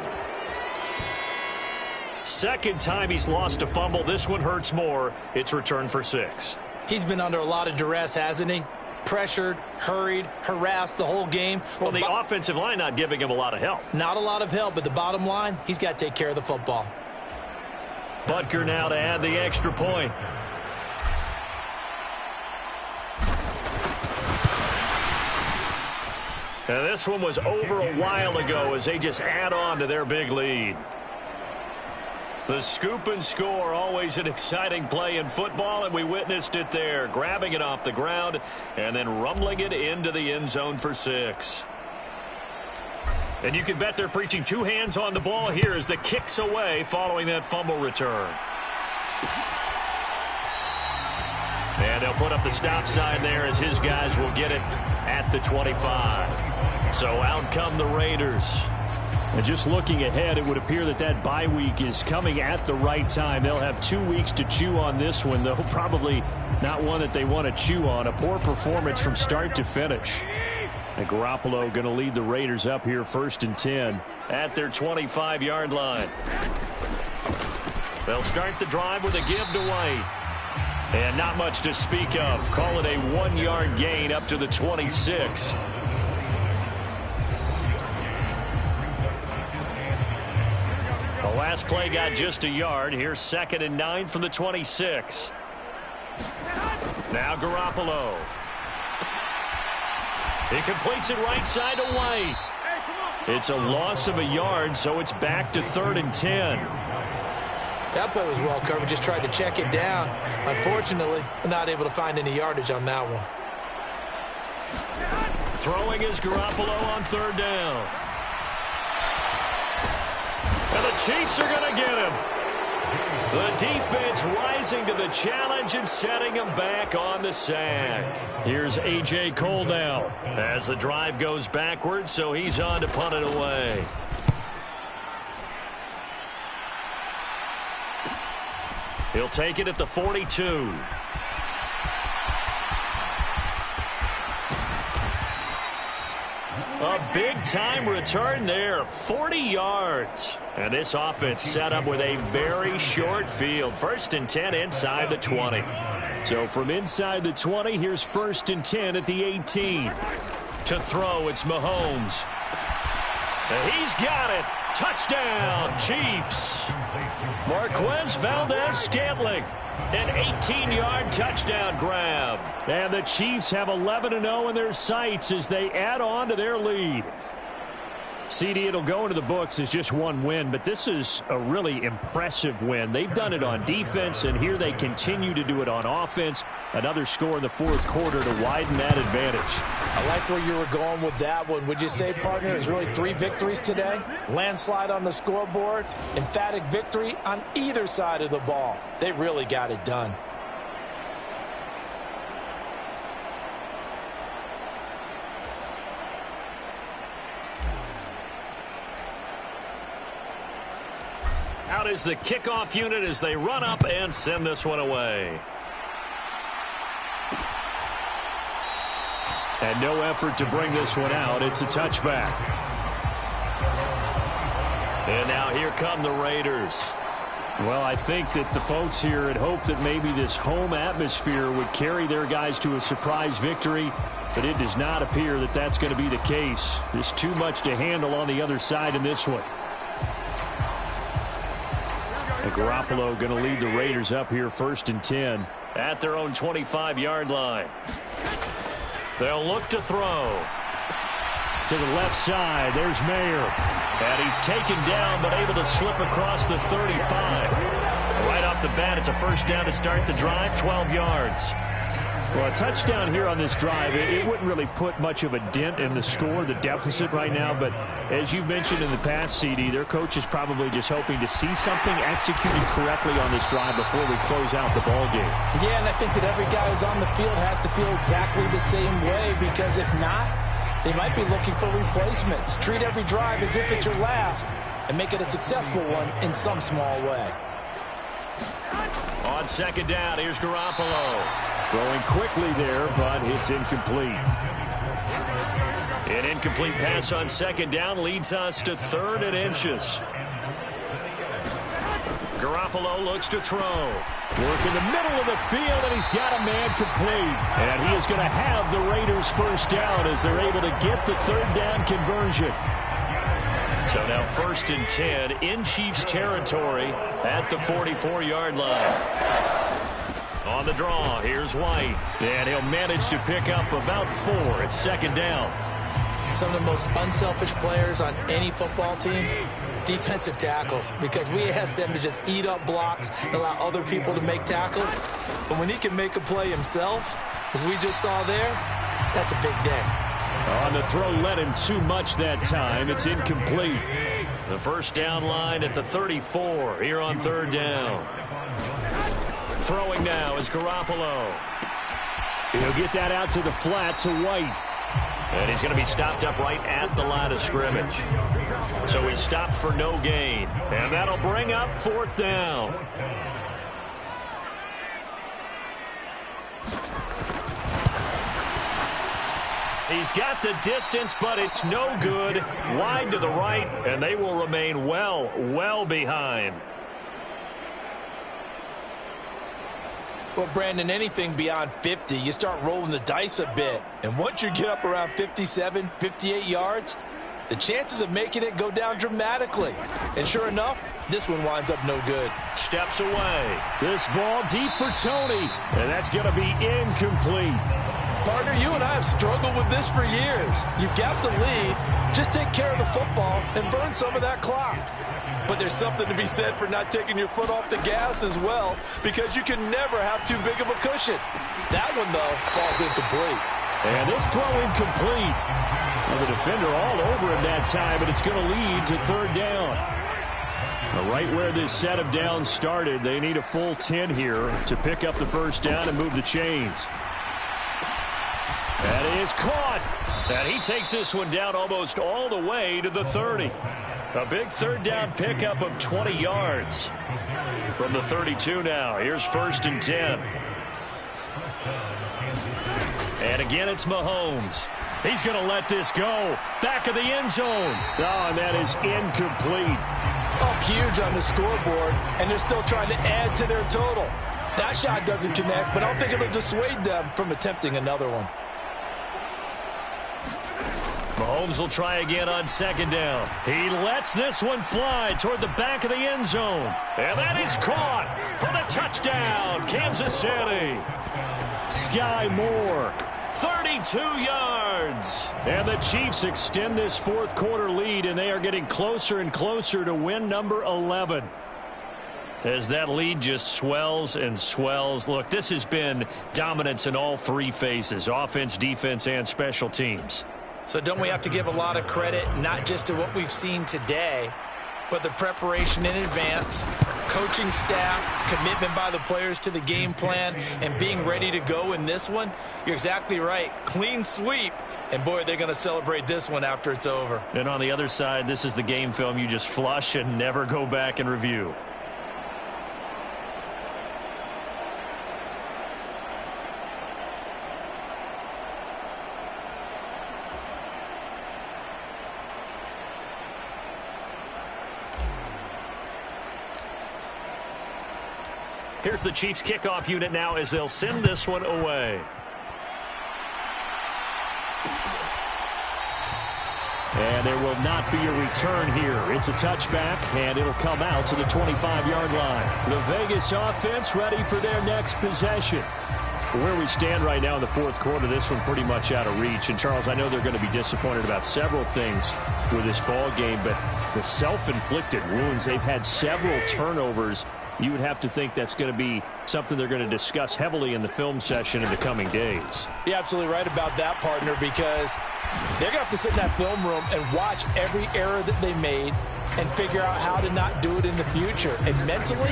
Second time he's lost a fumble. This one hurts more. It's returned for 6. He's been under a lot of duress, hasn't he? Pressured, hurried, harassed the whole game. Well, the offensive line not giving him a lot of help. Not a lot of help, but the bottom line, he's got to take care of the football. Butker now to add the extra point. And this one was over a while ago as they just add on to their big lead. The scoop and score, always an exciting play in football, and we witnessed it there. Grabbing it off the ground and then rumbling it into the end zone for 6. And you can bet they're preaching 2 hands on the ball here as the kick's away following that fumble return. And they'll put up the stop sign there as his guys will get it at the 25. So out come the Raiders. And just looking ahead, it would appear that that bye week is coming at the right time. They'll have 2 weeks to chew on this one, though probably not one that they want to chew on. A poor performance from start to finish. And Garoppolo going to lead the Raiders up here 1st and 10 at their 25-yard line. They'll start the drive with a give to White. And not much to speak of. Call it a 1-yard gain up to the 26. The last play got just a yard. Here's 2nd and 9 from the 26. Now Garoppolo. He completes it right side to White. It's a loss of a yard, so it's back to 3rd and 10. That play was well covered. Just tried to check it down. Unfortunately, not able to find any yardage on that one. Throwing is Garoppolo on 3rd down. And the Chiefs are going to get him. The defense rising to the challenge and setting him back on the sack. Here's A.J. Cole now as the drive goes backwards, so he's on to punt it away. He'll take it at the 42. A big-time return there, 40 yards. And this offense set up with a very short field. 1st and 10 inside the 20. So from inside the 20, here's 1st and 10 at the 18. To throw, it's Mahomes. And he's got it. Touchdown, Chiefs. Marquez Valdez-Scantling. An 18-yard touchdown grab. And the Chiefs have 11-0 in their sights as they add on to their lead. CD, it'll go into the books as just one win, but this is a really impressive win. They've done it on defense, and here they continue to do it on offense. Another score in the 4th quarter to widen that advantage. I like where you were going with that one. Would you say, partner, it's really 3 victories today? Landslide on the scoreboard, emphatic victory on either side of the ball. They really got it done. Out is the kickoff unit as they run up and send this one away. And no effort to bring this one out. It's a touchback. And now here come the Raiders. Well, I think that the folks here had hoped that maybe this home atmosphere would carry their guys to a surprise victory, but it does not appear that that's going to be the case. There's too much to handle on the other side in this one. And Garoppolo going to lead the Raiders up here 1st and 10 at their own 25-yard line. They'll look to throw. To the left side, there's Mayer. And he's taken down but able to slip across the 35. Right off the bat, it's a 1st down to start the drive, 12 yards. Well, a touchdown here on this drive, it wouldn't really put much of a dent in the score, the deficit right now. But as you mentioned in the past, CD, their coach is probably just hoping to see something executed correctly on this drive before we close out the ball game. Yeah, and I think that every guy who's on the field has to feel exactly the same way, because if not, they might be looking for replacements. Treat every drive as if it's your last and make it a successful one in some small way. On second down, here's Garoppolo. Throwing quickly there, but it's incomplete. An incomplete pass on second down leads us to 3rd and inches. Garoppolo looks to throw. Work in the middle of the field, and he's got a man complete. And he is going to have the Raiders first down as they're able to get the 3rd down conversion. So now 1st and 10 in Chiefs territory at the 44-yard line. On the draw, here's White. And he'll manage to pick up about 4 at 2nd down. Some of the most unselfish players on any football team, defensive tackles, because we ask them to just eat up blocks and allow other people to make tackles. But when he can make a play himself, as we just saw there, that's a big day. On the throw, led him too much that time. It's incomplete. The first down line at the 34 here on 3rd down. Throwing now is Garoppolo. He'll get that out to the flat to White. And he's going to be stopped up right at the line of scrimmage. So he's stopped for no gain. And that'll bring up 4th down. He's got the distance, but it's no good. Wide to the right, and they will remain well behind. Well, Brandon, anything beyond 50, you start rolling the dice a bit. And once you get up around 57, 58 yards, the chances of making it go down dramatically. And sure enough, this one winds up no good. Steps away. This ball deep for Tony, and that's going to be incomplete. Partner, you and I have struggled with this for years. You've got the lead. Just take care of the football and burn some of that clock. But there's something to be said for not taking your foot off the gas as well, because you can never have too big of a cushion. That one, though, falls incomplete. And this throw incomplete. Well, the defender all over him that time, but it's going to lead to 3rd down. Right where this set of downs started, they need a full 10 here to pick up the first down and move the chains. That is caught. And he takes this one down almost all the way to the 30. A big 3rd down pickup of 20 yards. From the 32 now, here's 1st and 10. And again, it's Mahomes. He's going to let this go. Back of the end zone. Oh, and that is incomplete. Up huge on the scoreboard, and they're still trying to add to their total. That shot doesn't connect, but I don't think it'll dissuade them from attempting another one. Mahomes will try again on 2nd down. He lets this one fly toward the back of the end zone. And that is caught for the touchdown, Kansas City. Sky Moore. 32 yards. And the Chiefs extend this 4th quarter lead, and they are getting closer and closer to win number 11. As that lead just swells and swells. Look, this has been dominance in all 3 phases, offense, defense, and special teams. So don't we have to give a lot of credit, not just to what we've seen today, but the preparation in advance, coaching staff, commitment by the players to the game plan, and being ready to go in this one? You're exactly right. Clean sweep. And, boy, they're going to celebrate this one after it's over. And on the other side, this is the game film you just flush and never go back and review. Here's the Chiefs kickoff unit now as they'll send this one away. And there will not be a return here. It's a touchback, and it'll come out to the 25-yard line. The Vegas offense ready for their next possession. Where we stand right now in the 4th quarter, this one pretty much out of reach. And, Charles, I know they're going to be disappointed about several things with this ball game, but the self-inflicted wounds, they've had several turnovers you would have to think that's going to be something they're going to discuss heavily in the film session in the coming days. You're absolutely right about that, partner, because they're going to have to sit in that film room and watch every error that they made and figure out how to not do it in the future. And mentally,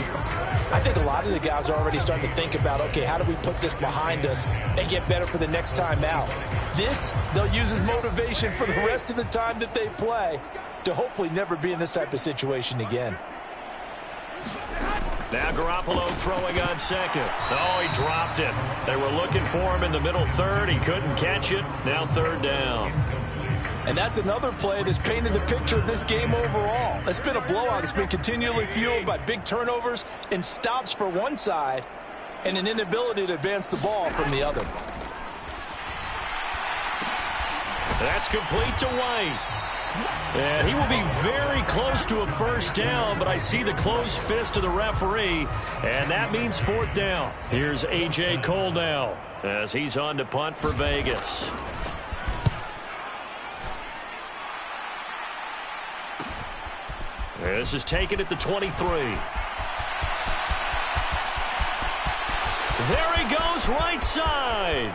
I think a lot of the guys are already starting to think about, okay, how do we put this behind us and get better for the next time out? This, they'll use as motivation for the rest of the time that they play to hopefully never be in this type of situation again. Now Garoppolo throwing on second. Oh, he dropped it. They were looking for him in the middle third. He couldn't catch it. Now third down. And that's another play that's painted the picture of this game overall. It's been a blowout. It's been continually fueled by big turnovers and stops for one side and an inability to advance the ball from the other. That's complete to White. And he will be very close to a first down, but I see the closed fist of the referee, and that means fourth down. Here's A.J. Cole now as he's on to punt for Vegas. This is taken at the 23. There he goes, right side.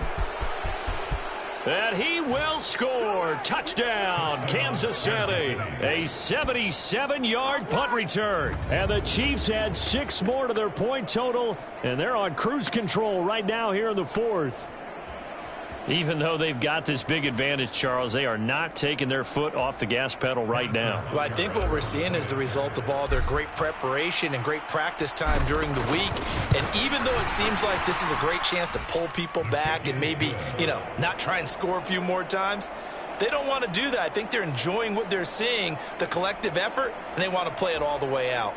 And he will score. Touchdown, Kansas City. A 77-yard punt return. And the Chiefs add 6 more to their point total, and they're on cruise control right now here in the fourth. Even though they've got this big advantage, Charles, they are not taking their foot off the gas pedal right now. Well, I think what we're seeing is the result of all their great preparation and great practice time during the week. And even though it seems like this is a great chance to pull people back and maybe, not try and score a few more times, they don't want to do that. I think they're enjoying what they're seeing, the collective effort, and they want to play it all the way out.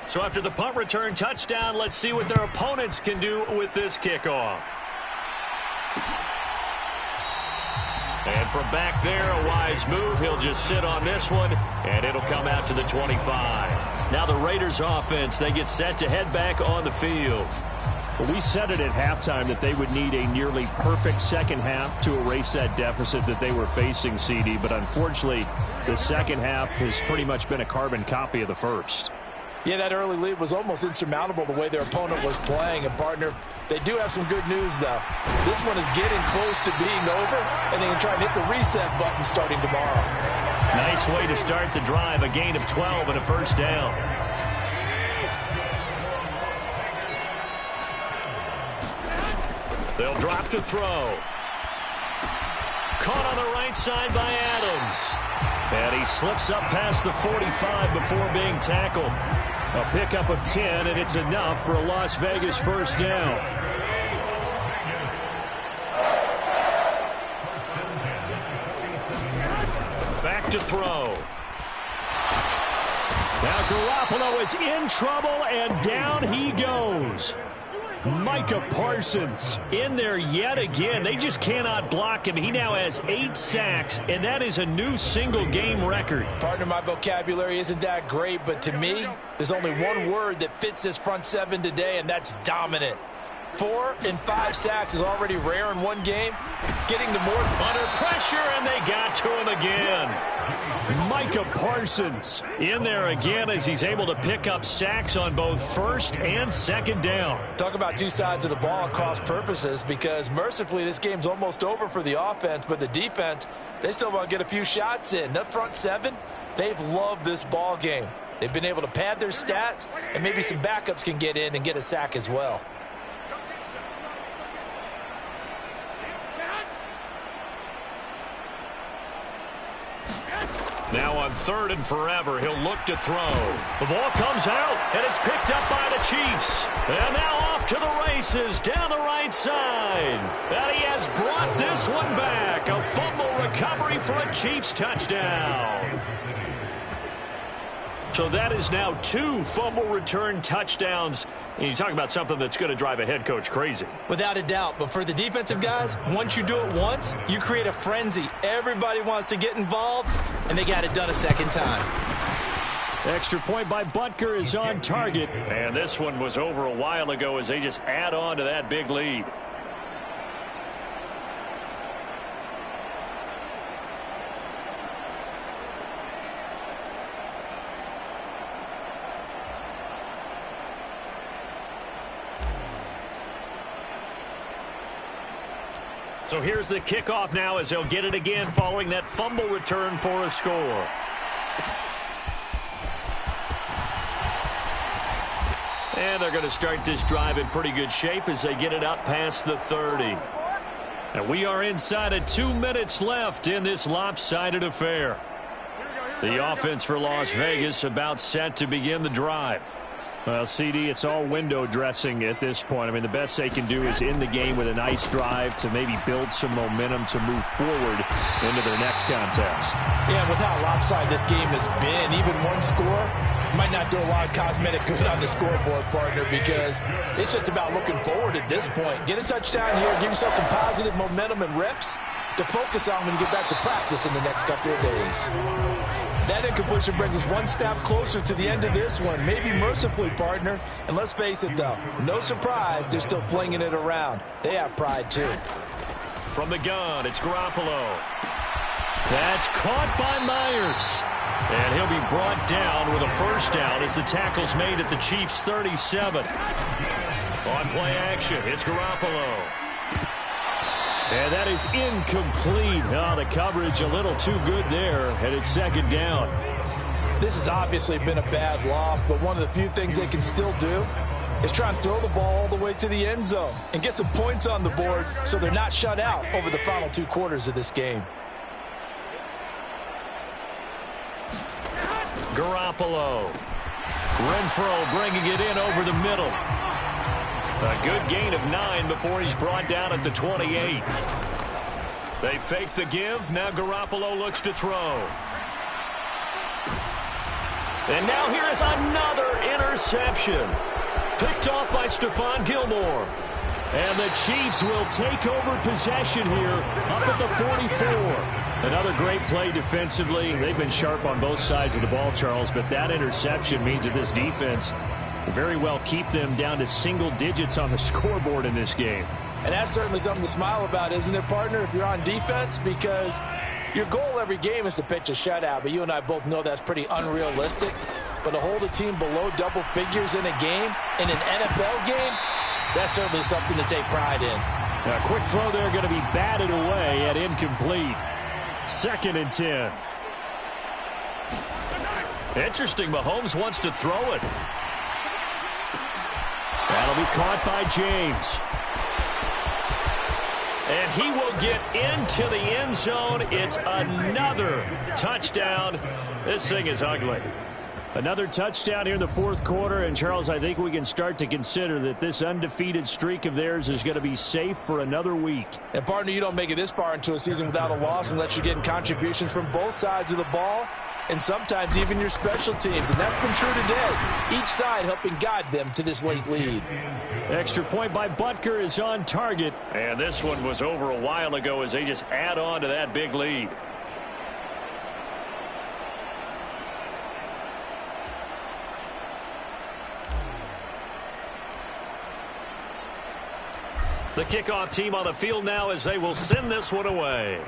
So after the punt return touchdown, let's see what their opponents can do with this kickoff. And from back there, a wise move. He'll just sit on this one, and it'll come out to the 25. Now the Raiders offense, they get set to head back on the field. Well, we said it at halftime that they would need a nearly perfect second half to erase that deficit that they were facing, CD. But unfortunately, the second half has pretty much been a carbon copy of the first. Yeah, that early lead was almost insurmountable the way their opponent was playing. And, partner, they do have some good news, though. This one is getting close to being over, and they can try and hit the reset button starting tomorrow. Nice way to start the drive, a gain of 12 and a first down. They'll drop to throw. Caught on the right side by Adams. And he slips up past the 45 before being tackled. A pickup of 10, and it's enough for a Las Vegas first down. Back to throw. Now Garoppolo is in trouble, and down he goes. Micah Parsons in there yet again. They just cannot block him. He now has 8 sacks, and that is a new single-game record. Partner, my vocabulary isn't that great, but to me, there's only one word that fits this front seven today, and that's dominant. 4 and 5 sacks is already rare in one game. Getting to more under pressure, and they got to him again. Micah Parsons in there again as he's able to pick up sacks on both first and second down. Talk about two sides of the ball at cross purposes, because mercifully this game's almost over for the offense, but the defense, they still want to get a few shots in. The front seven, they've loved this ball game. They've been able to pad their stats, and maybe some backups can get in and get a sack as well. Now on 3rd and forever, he'll look to throw. The ball comes out, and it's picked up by the Chiefs. And now off to the races down the right side. And he has brought this one back. A fumble recovery for a Chiefs touchdown. So that is now 2 fumble return touchdowns. And you talk about something that's going to drive a head coach crazy. Without a doubt. But for the defensive guys, once you do it once, you create a frenzy. Everybody wants to get involved, and they got it done a second time. Extra point by Butker is on target. And this one was over a while ago as they just add on to that big lead. So here's the kickoff now as they'll get it again following that fumble return for a score. And they're going to start this drive in pretty good shape as they get it up past the 30. And we are inside of 2 minutes left in this lopsided affair. The offense for Las Vegas about set to begin the drive. Well, CD, it's all window dressing at this point. I mean, the best they can do is end the game with a nice drive to maybe build some momentum to move forward into their next contest. Yeah, with how lopsided this game has been, even one score might not do a lot of cosmetic good on the scoreboard, partner, because it's just about looking forward at this point. Get a touchdown here, give yourself some positive momentum and reps to focus on when you get back to practice in the next couple of days. That incompletion brings us one snap closer to the end of this one, maybe mercifully, partner. And let's face it, though, no surprise, they're still flinging it around. They have pride, too. From the gun, it's Garoppolo. That's caught by Myers. And he'll be brought down with a first down as the tackle's made at the Chiefs' 37. On play action, it's Garoppolo. And that is incomplete. Oh, the coverage a little too good there, and it's second down. This has obviously been a bad loss, but one of the few things they can still do is try and throw the ball all the way to the end zone and get some points on the board so they're not shut out over the final 2 quarters of this game. Garoppolo. Renfro bringing it in over the middle. A good gain of 9 before he's brought down at the 28. They fake the give. Now Garoppolo looks to throw. And now here is another interception. Picked off by Stephon Gilmore. And the Chiefs will take over possession here up at the 44. Another great play defensively. They've been sharp on both sides of the ball, Charles, but that interception means that this defense will very well keep them down to single digits on the scoreboard in this game. And that's certainly something to smile about, isn't it, partner, if you're on defense? Because your goal every game is to pitch a shutout, but you and I both know that's pretty unrealistic. But to hold a team below double figures in a game, in an NFL game, that's certainly something to take pride in. A quick throw there going to be batted away at incomplete. 2nd and 10. Interesting, Mahomes wants to throw it. That'll be caught by James. And he will get into the end zone. It's another touchdown. This thing is ugly. Another touchdown here in the 4th quarter. And, Charles, I think we can start to consider that this undefeated streak of theirs is going to be safe for another week. And, partner, you don't make it this far into a season without a loss unless you're getting contributions from both sides of the ball and sometimes even your special teams. And that's been true today. Each side helping guide them to this late lead. Extra point by Butker is on target. And this one was over a while ago as they just add on to that big lead. The kickoff team on the field now as they will send this one away.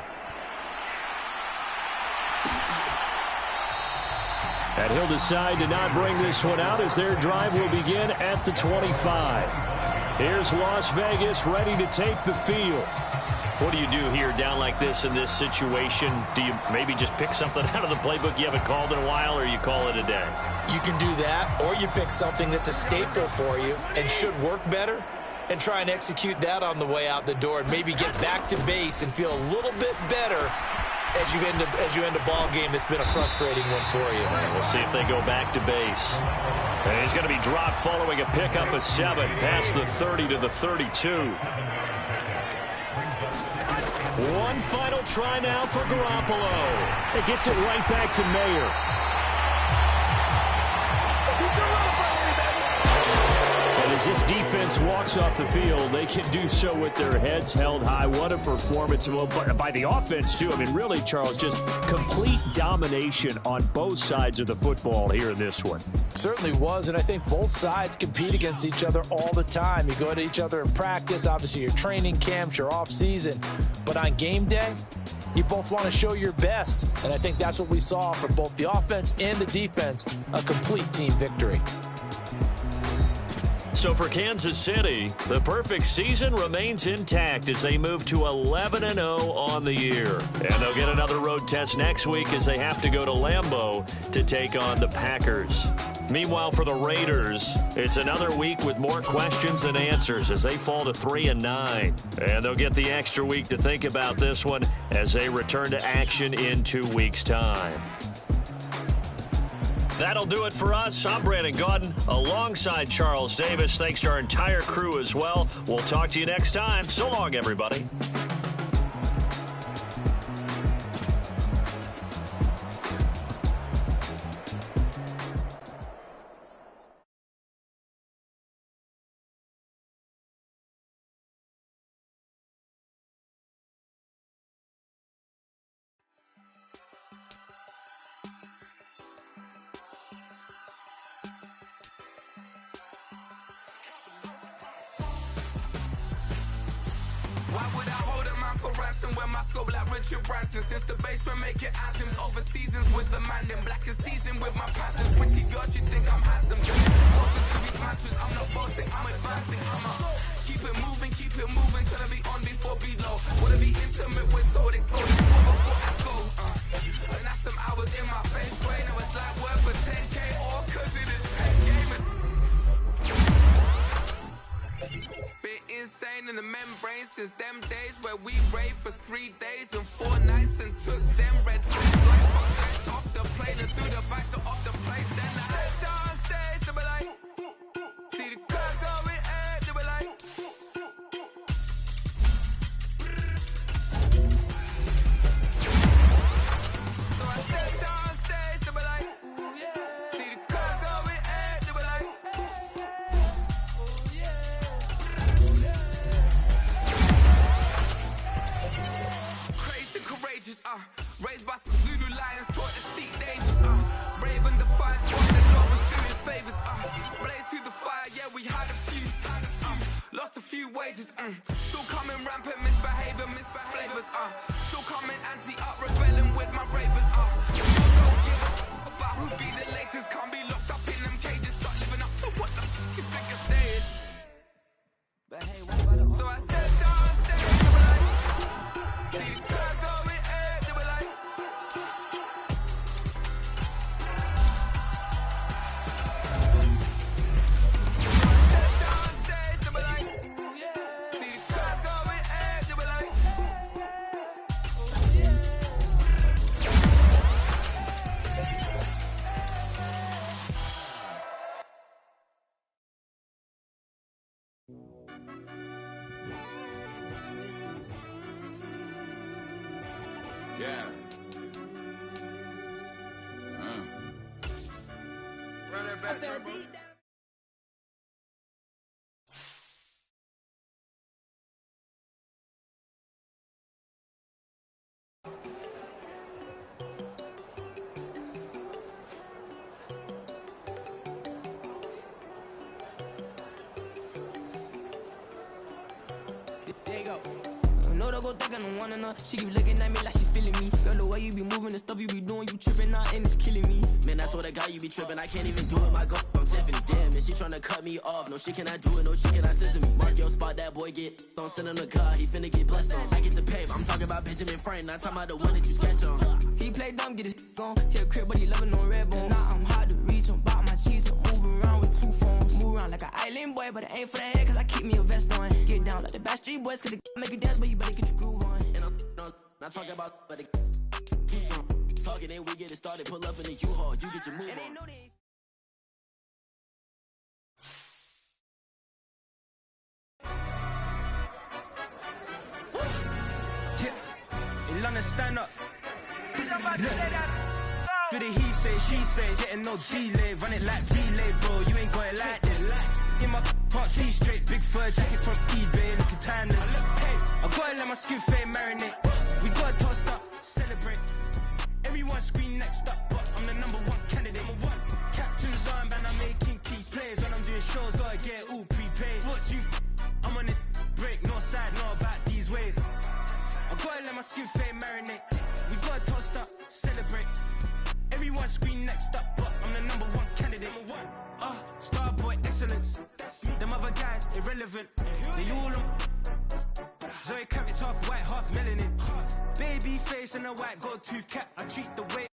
And he'll decide to not bring this one out as their drive will begin at the 25. Here's Las Vegas ready to take the field. What do you do here down like this in this situation? Do you maybe just pick something out of the playbook you haven't called in a while, or you call it a day? You can do that, or you pick something that's a staple for you and should work better and try and execute that on the way out the door and maybe get back to base and feel a little bit better as you end a ball game that's been a frustrating one for you. All right, we'll see if they go back to base. And he's going to be dropped following a pickup of 7 past the 30 to the 32. One final try now for Garoppolo. It gets it right back to Mayer. As this defense walks off the field, they can do so with their heads held high. What a performance by the offense, too. I mean, really, Charles, just complete domination on both sides of the football here in this one. Certainly was, and I think both sides compete against each other all the time. You go to each other in practice, obviously your training camps, your off-season. But on game day, you both want to show your best, and I think that's what we saw from both the offense and the defense, a complete team victory. So for Kansas City, the perfect season remains intact as they move to 11-0 on the year. And they'll get another road test next week as they have to go to Lambeau to take on the Packers. Meanwhile, for the Raiders, it's another week with more questions than answers as they fall to 3-9. And they'll get the extra week to think about this one as they return to action in 2 weeks' time. That'll do it for us. I'm Brandon Gaudin alongside Charles Davis. Thanks to our entire crew as well. We'll talk to you next time. So long, everybody. Why would I hold a man for ransom when my scope like Richard Branson? Since the basement making anthems over seasons with the man, then black is seasoned with my patterns. Pretty girls, you think I'm handsome. I'm not bossing, I'm advancing. Keep it moving till I be on before below. Wanna be intimate with soul exposed before I go. And that's some hours in my face brain. Now it's like work for 10K all cause it is pen gaming. Been insane in the membrane since them days where we raved for 3 days and 4 nights and took them red flags like off the plane and through the back to off the place. Then I head on stage to be like, see the crowd going ahead to be like. So I stepped on stage to be like, ooh yeah. See the crowd going ahead to be like. Courageous, raised by some Zulu lions, taught to seek dangers, brave and defiant, what the Lord was doing favors, blaze through the fire, yeah, we had a few, lost a few wages, still coming rampant, misbehavior, flavors, still coming anti-up, rebelling with my ravers, still don't give a about who be the latest, can't be locked up in them cages, start living up to what the f*** you think of days. But hey, what about it? So I stepped on stage, to be like, see the crowd going ahead, to be like. So I stepped on stage, to be like, ooh yeah. See the crowd going ahead, to be like. Ooh yeah. Yeah. Run that back, Turbo. There you go. No, don't go thinking I don't wanna know. She keep looking at me like she feeling me. Girl, the way you be moving, the stuff you be doing, you tripping out and it's killing me. Man, I swear to God, you be tripping. I can't even do it. My girl, I'm Tiffany. Damn, and she tryna cut me off. No, she cannot do it. No, she cannot scissor me. Mark your spot, that boy get on. Send him to God. He finna get blessed on. I get the pay. I'm talking about Benjamin Franklin. Not talking about the one that you sketch on. He play dumb, get his gone. He a crib, but he loving on red bone. Now I'm hard to reach. I'm about my cheese. I'm moving around with 2 phones. Move around like an island boy, but it ain't for the head, cause I keep me a vest on. Get down like the Backstreet Boys, cause it make you dance, but you better get your groove on. And I'm not talking about, but it too strong. Talking, then we get it started. Pull up in the U-Haul. You get your move And on. they know they Yeah, in London, stand up. Do the he say, she say, getting no delay, run it like relay, bro. You ain't got it like this. In my can't see straight, big fur jacket from eBay, looking timeless. Hey, I gotta let my skin fade marinate. We gotta toast up, celebrate. Everyone scream next up, but I'm the #1 candidate. Captain's armband, I'm making key plays. When I'm doing shows, gotta get all prepaid. What you? I'm on it, break, no side, no about these ways. I gotta let my skin fade marinate. We gotta toast up, celebrate. Everyone scream next up, but I'm the #1 candidate. Starboy, excellence. Them other guys, irrelevant. They all on. Zoe Kravitz half white, half melanin. Baby face and a white gold tooth cap. I treat the way